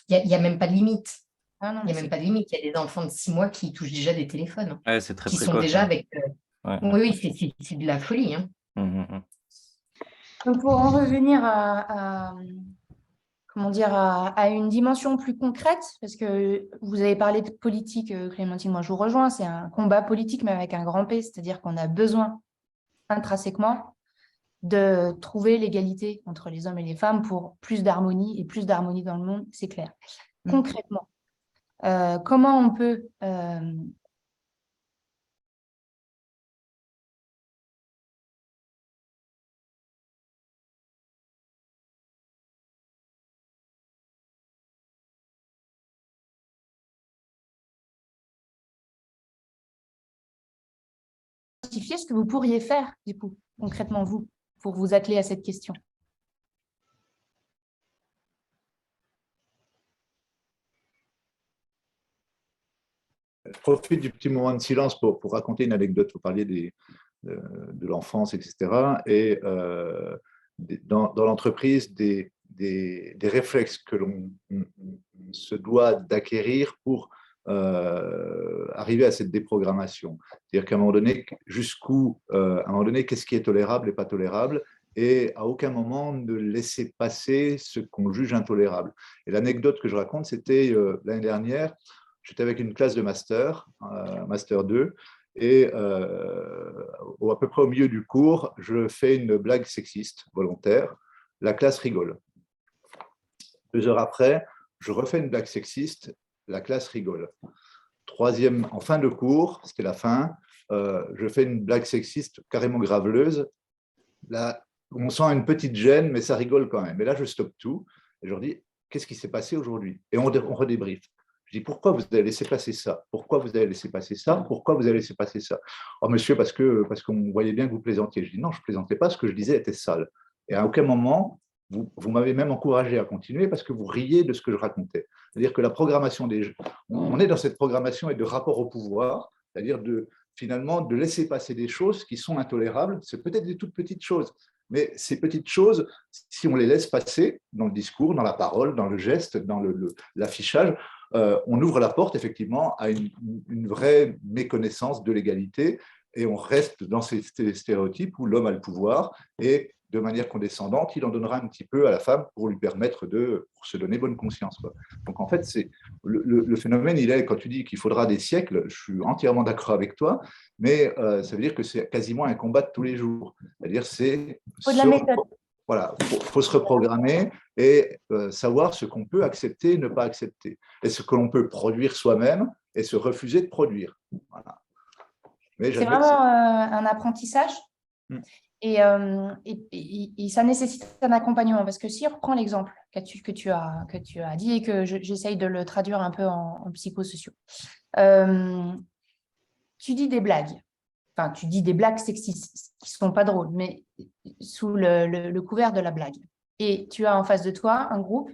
Il n'y a même pas de limite. Ah non, Il n'y a même pas de limite. Il y a des enfants de 6 mois qui touchent déjà des téléphones, Ouais, c'est très qui précoce, sont déjà hein. avec. Ouais. Oui, c'est de la folie. Hein. Donc, pour en revenir comment dire, à une dimension plus concrète, parce que vous avez parlé de politique, Clémentine, moi je vous rejoins, c'est un combat politique, mais avec un grand P, c'est-à-dire qu'on a besoin intrinsèquement de trouver l'égalité entre les hommes et les femmes pour plus d'harmonie, et plus d'harmonie dans le monde, c'est clair. Concrètement, comment on peut justifier ce que vous pourriez faire, du coup, concrètement, vous, pour vous atteler à cette question? Je profite du petit moment de silence pour raconter une anecdote. Vous parliez de l'enfance, etc. Et dans l'entreprise, des réflexes que l'on se doit d'acquérir pour arriver à cette déprogrammation. C'est-à-dire qu'à un moment donné, qu'est-ce qui est tolérable et pas tolérable, et à aucun moment ne laisser passer ce qu'on juge intolérable. Et l'anecdote que je raconte, c'était l'année dernière. J'étais avec une classe de master, master 2, et à peu près au milieu du cours, je fais une blague sexiste volontaire. La classe rigole. 2 heures après, je refais une blague sexiste, la classe rigole. Troisième, en fin de cours, c'était la fin, je fais une blague sexiste carrément graveleuse. Là, on sent une petite gêne, mais ça rigole quand même. Et là, je stoppe tout et je leur dis, qu'est-ce qui s'est passé aujourd'hui? Et on redébriefe. Je dis, pourquoi vous avez laissé passer ça? Pourquoi vous avez laissé passer ça? Pourquoi vous avez laissé passer ça? Oh, monsieur, parce qu'on voyait bien que vous plaisantiez. Je dis, non, je ne plaisantais pas, ce que je disais était sale. Et à aucun moment, vous m'avez même encouragé à continuer parce que vous riez de ce que je racontais. C'est-à-dire que la programmation des gens, on est dans cette programmation et de rapport au pouvoir, c'est-à-dire finalement de laisser passer des choses qui sont intolérables. C'est peut-être des toutes petites choses, mais ces petites choses, si on les laisse passer dans le discours, dans la parole, dans le geste, dans l'affichage, on ouvre la porte effectivement à une vraie méconnaissance de l'égalité et on reste dans ces stéréotypes où l'homme a le pouvoir et de manière condescendante, il en donnera un petit peu à la femme pour lui permettre pour se donner bonne conscience, quoi. Donc en fait, le phénomène, il est, quand tu dis qu'il faudra des siècles, je suis entièrement d'accord avec toi, mais ça veut dire que c'est quasiment un combat de tous les jours. C'est-à-dire, Faut de la méthode. voilà, faut se reprogrammer et savoir ce qu'on peut accepter et ne pas accepter, et ce que l'on peut produire soi-même et se refuser de produire. Voilà. C'est vraiment un apprentissage. Et ça nécessite un accompagnement, parce que si on reprend l'exemple que tu as dit et que j'essaye de le traduire un peu en psychosociaux, tu dis des blagues, enfin tu dis des blagues sexistes qui ne sont pas drôles, mais sous le couvert de la blague. Et tu as en face de toi un groupe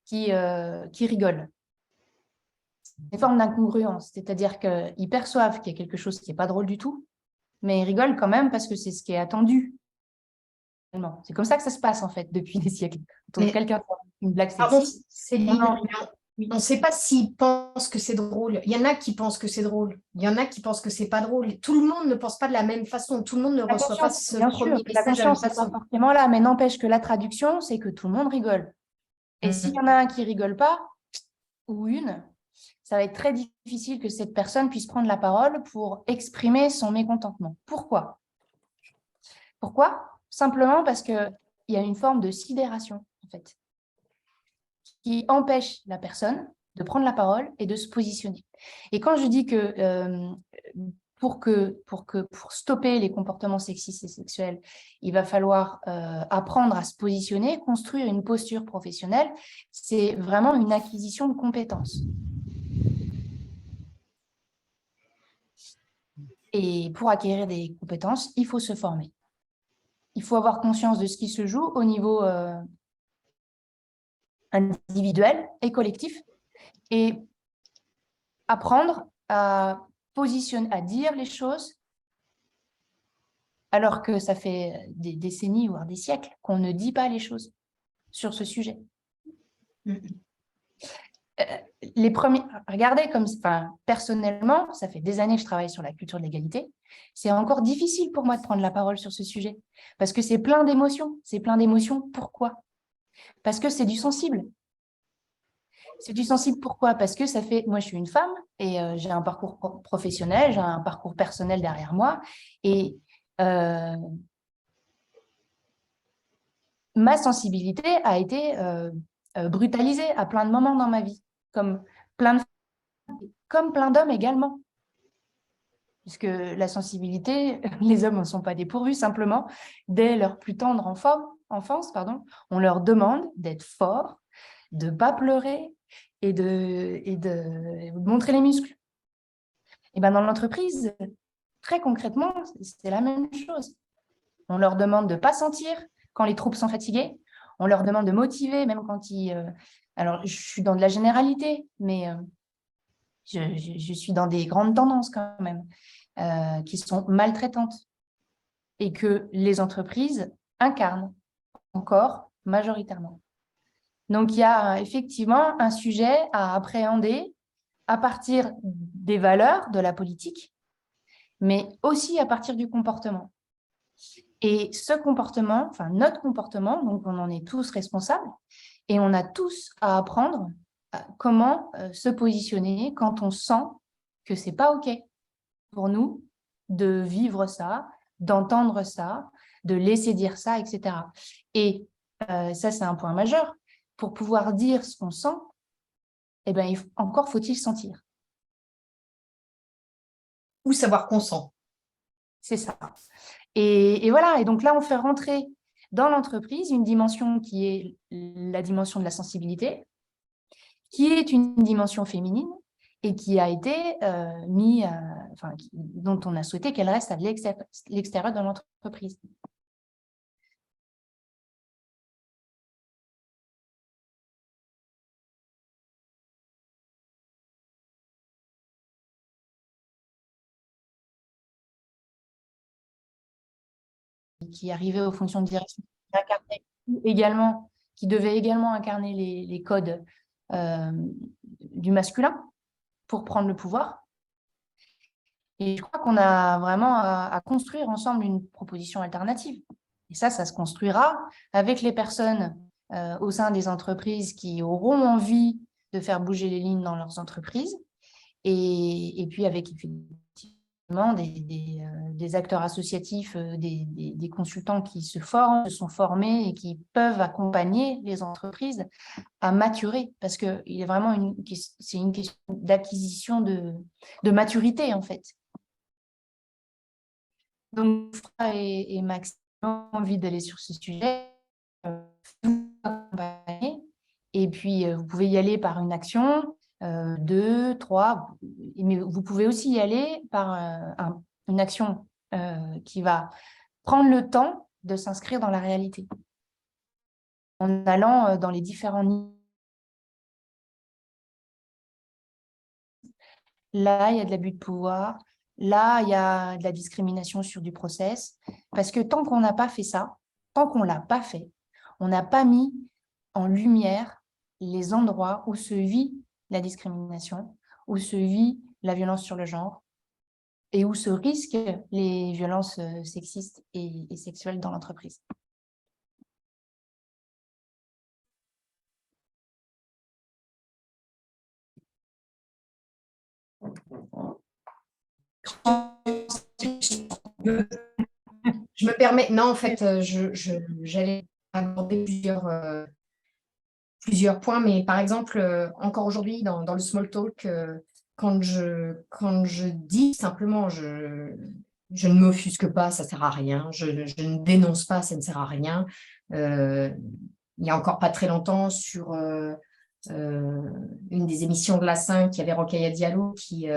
qui rigole. Des formes d'incongruence, c'est-à-dire qu'ils perçoivent qu'il y a quelque chose qui n'est pas drôle du tout, mais ils rigolent quand même parce que c'est ce qui est attendu. C'est comme ça que ça se passe, en fait, depuis des siècles. Donc, quelqu'un fait une blague sexiste. Céline, on ne sait pas s'ils pensent que c'est drôle. Il y en a qui pensent que c'est drôle. Il y en a qui pensent que c'est pas drôle. Tout le monde ne pense pas de la même façon. Tout le monde ne reçoit pas ce premier message. La conscience, c'est pas forcément là, mais n'empêche que la traduction, c'est que tout le monde rigole. Et s'il y en a un qui rigole pas, ou une, ça va être très difficile que cette personne puisse prendre la parole pour exprimer son mécontentement. Pourquoi ? Simplement parce qu'il y a une forme de sidération, en fait, qui empêche la personne de prendre la parole et de se positionner. Et quand je dis que pour stopper les comportements sexistes et sexuels, il va falloir apprendre à se positionner, construire une posture professionnelle, c'est vraiment une acquisition de compétences. Et pour acquérir des compétences, il faut se former. Il faut avoir conscience de ce qui se joue au niveau individuel et collectif et apprendre à dire les choses alors que ça fait des décennies, voire des siècles, qu'on ne dit pas les choses sur ce sujet. Regardez, personnellement, ça fait des années que je travaille sur la culture de l'égalité. C'est encore difficile pour moi de prendre la parole sur ce sujet parce que c'est plein d'émotions. C'est plein d'émotions. Pourquoi ? Parce que c'est du sensible. C'est du sensible. Pourquoi ? Parce que moi, je suis une femme et j'ai un parcours professionnel, j'ai un parcours personnel derrière moi et ma sensibilité a été brutalisée à plein de moments dans ma vie, comme plein d'hommes également. Puisque la sensibilité, les hommes n'en sont pas dépourvus, simplement, dès leur plus tendre enfance, on leur demande d'être forts, de ne pas pleurer et de montrer les muscles. Et dans l'entreprise, très concrètement, c'est la même chose. On leur demande de ne pas sentir quand les troupes sont fatiguées, on leur demande de motiver, même quand ils... Alors, je suis dans de la généralité, mais... Je suis dans des grandes tendances quand même, qui sont maltraitantes et que les entreprises incarnent encore majoritairement. Donc, il y a effectivement un sujet à appréhender à partir des valeurs de la politique, mais aussi à partir du comportement. Et ce comportement, notre comportement, donc on en est tous responsables et on a tous à apprendre comment se positionner quand on sent que ce n'est pas OK pour nous de vivre ça, d'entendre ça, de laisser dire ça, etc. Et ça, c'est un point majeur. Pour pouvoir dire ce qu'on sent, encore faut-il sentir. Ou savoir qu'on sent. C'est ça. Et voilà, et donc là, on fait rentrer dans l'entreprise une dimension qui est la dimension de la sensibilité, qui est une dimension féminine et qui a été dont on a souhaité qu'elle reste à l'extérieur de l'entreprise. Qui arrivait aux fonctions de direction, qui devait également incarner les codes du masculin pour prendre le pouvoir. Et je crois qu'on a vraiment à construire ensemble une proposition alternative. Et ça se construira avec les personnes au sein des entreprises qui auront envie de faire bouger les lignes dans leurs entreprises, et puis avec effectivement des acteurs associatifs, des consultants qui se sont formés et qui peuvent accompagner les entreprises à maturer, parce que c'est une question d'acquisition de maturité, en fait. Donc, Fra et Max ont envie d'aller sur ce sujet, et puis vous pouvez y aller par une action, 2, 3, mais vous pouvez aussi y aller par une action qui va prendre le temps de s'inscrire dans la réalité, en allant dans les différents niveaux. Là, il y a de l'abus de pouvoir. Là, il y a de la discrimination sur du process. Parce que tant qu'on n'a pas fait ça, tant qu'on ne l'a pas fait, on n'a pas mis en lumière les endroits où se vit la discrimination, où se vit la violence sur le genre et où se risquent les violences sexistes et sexuelles dans l'entreprise. Je me permets, non, en fait, j'allais aborder plusieurs points, mais par exemple, encore aujourd'hui, dans le small talk, quand je dis simplement, je ne m'offusque pas, ça ne sert à rien, je ne dénonce pas, ça ne sert à rien. Il n'y a encore pas très longtemps, sur une des émissions de la 5, il y avait Rokhaya Diallo qui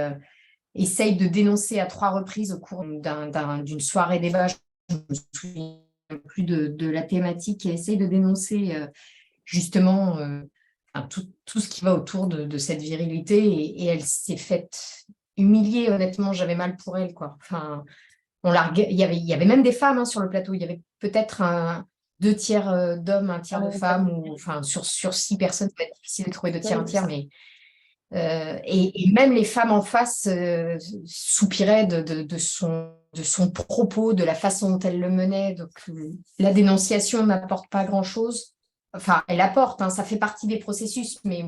essaye de dénoncer à 3 reprises au cours d'une soirée débat, je ne me souviens plus de la thématique, qui essaye de dénoncer justement tout ce qui va autour de cette virilité, et elle s'est faite humilier, honnêtement, j'avais mal pour elle, quoi. Enfin, il y avait même des femmes sur le plateau, il y avait peut-être 2 tiers d'hommes, 1 tiers de femmes, ou enfin sur 6 personnes, ça va être difficile de trouver 2 tiers, 1 tiers, mais et même les femmes en face soupiraient de son propos, de la façon dont elle le menait. Donc la dénonciation n'apporte pas grand-chose. Enfin, elle apporte, ça fait partie des processus, mais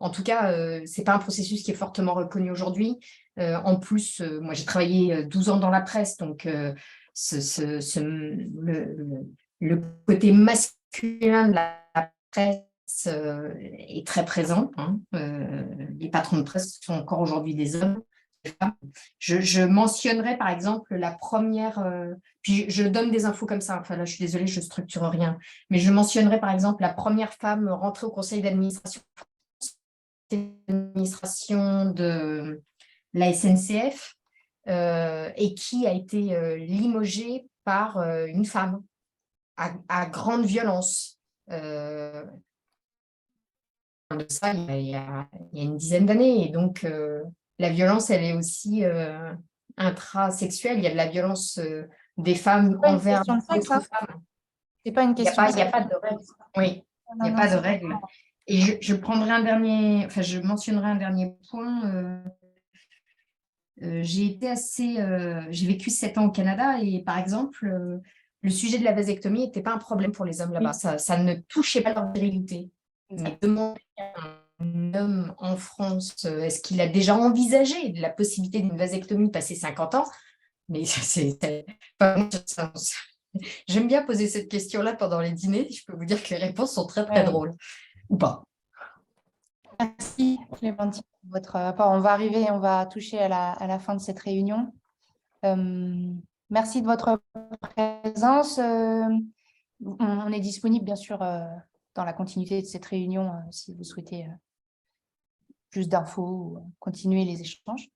en tout cas, ce n'est pas un processus qui est fortement reconnu aujourd'hui. En plus, moi, j'ai travaillé 12 ans dans la presse, donc le côté masculin de la presse est très présent. Les patrons de presse sont encore aujourd'hui des hommes. Je mentionnerai par exemple la première, puis je donne des infos comme ça, enfin là je suis désolée, je ne structure rien, mais je mentionnerai par exemple la première femme rentrée au conseil d'administration de la SNCF et qui a été limogée par une femme à grande violence. De ça, il y a une dizaine d'années, et donc la violence, elle est aussi intrasexuelle. Il y a de la violence des femmes envers d'autres femmes. C'est pas une question. Il n'y a pas de règle. Oui, il n'y a pas de règle. Et je prendrai je mentionnerai un dernier point. J'ai vécu 7 ans au Canada, et par exemple, le sujet de la vasectomie n'était pas un problème pour les hommes là-bas. Ça ne touchait pas leur virilité. Mais demander à un homme en France, est-ce qu'il a déjà envisagé la possibilité d'une vasectomie passé 50 ans? Mais c'est pas... J'aime bien poser cette question-là pendant les dîners. Je peux vous dire que les réponses sont très, très drôles. Ou pas. Merci, Clémentine, pour votre rapport. On va toucher à la fin de cette réunion. Merci de votre présence. On est disponible, bien sûr, dans la continuité de cette réunion, si vous souhaitez plus d'infos ou continuer les échanges.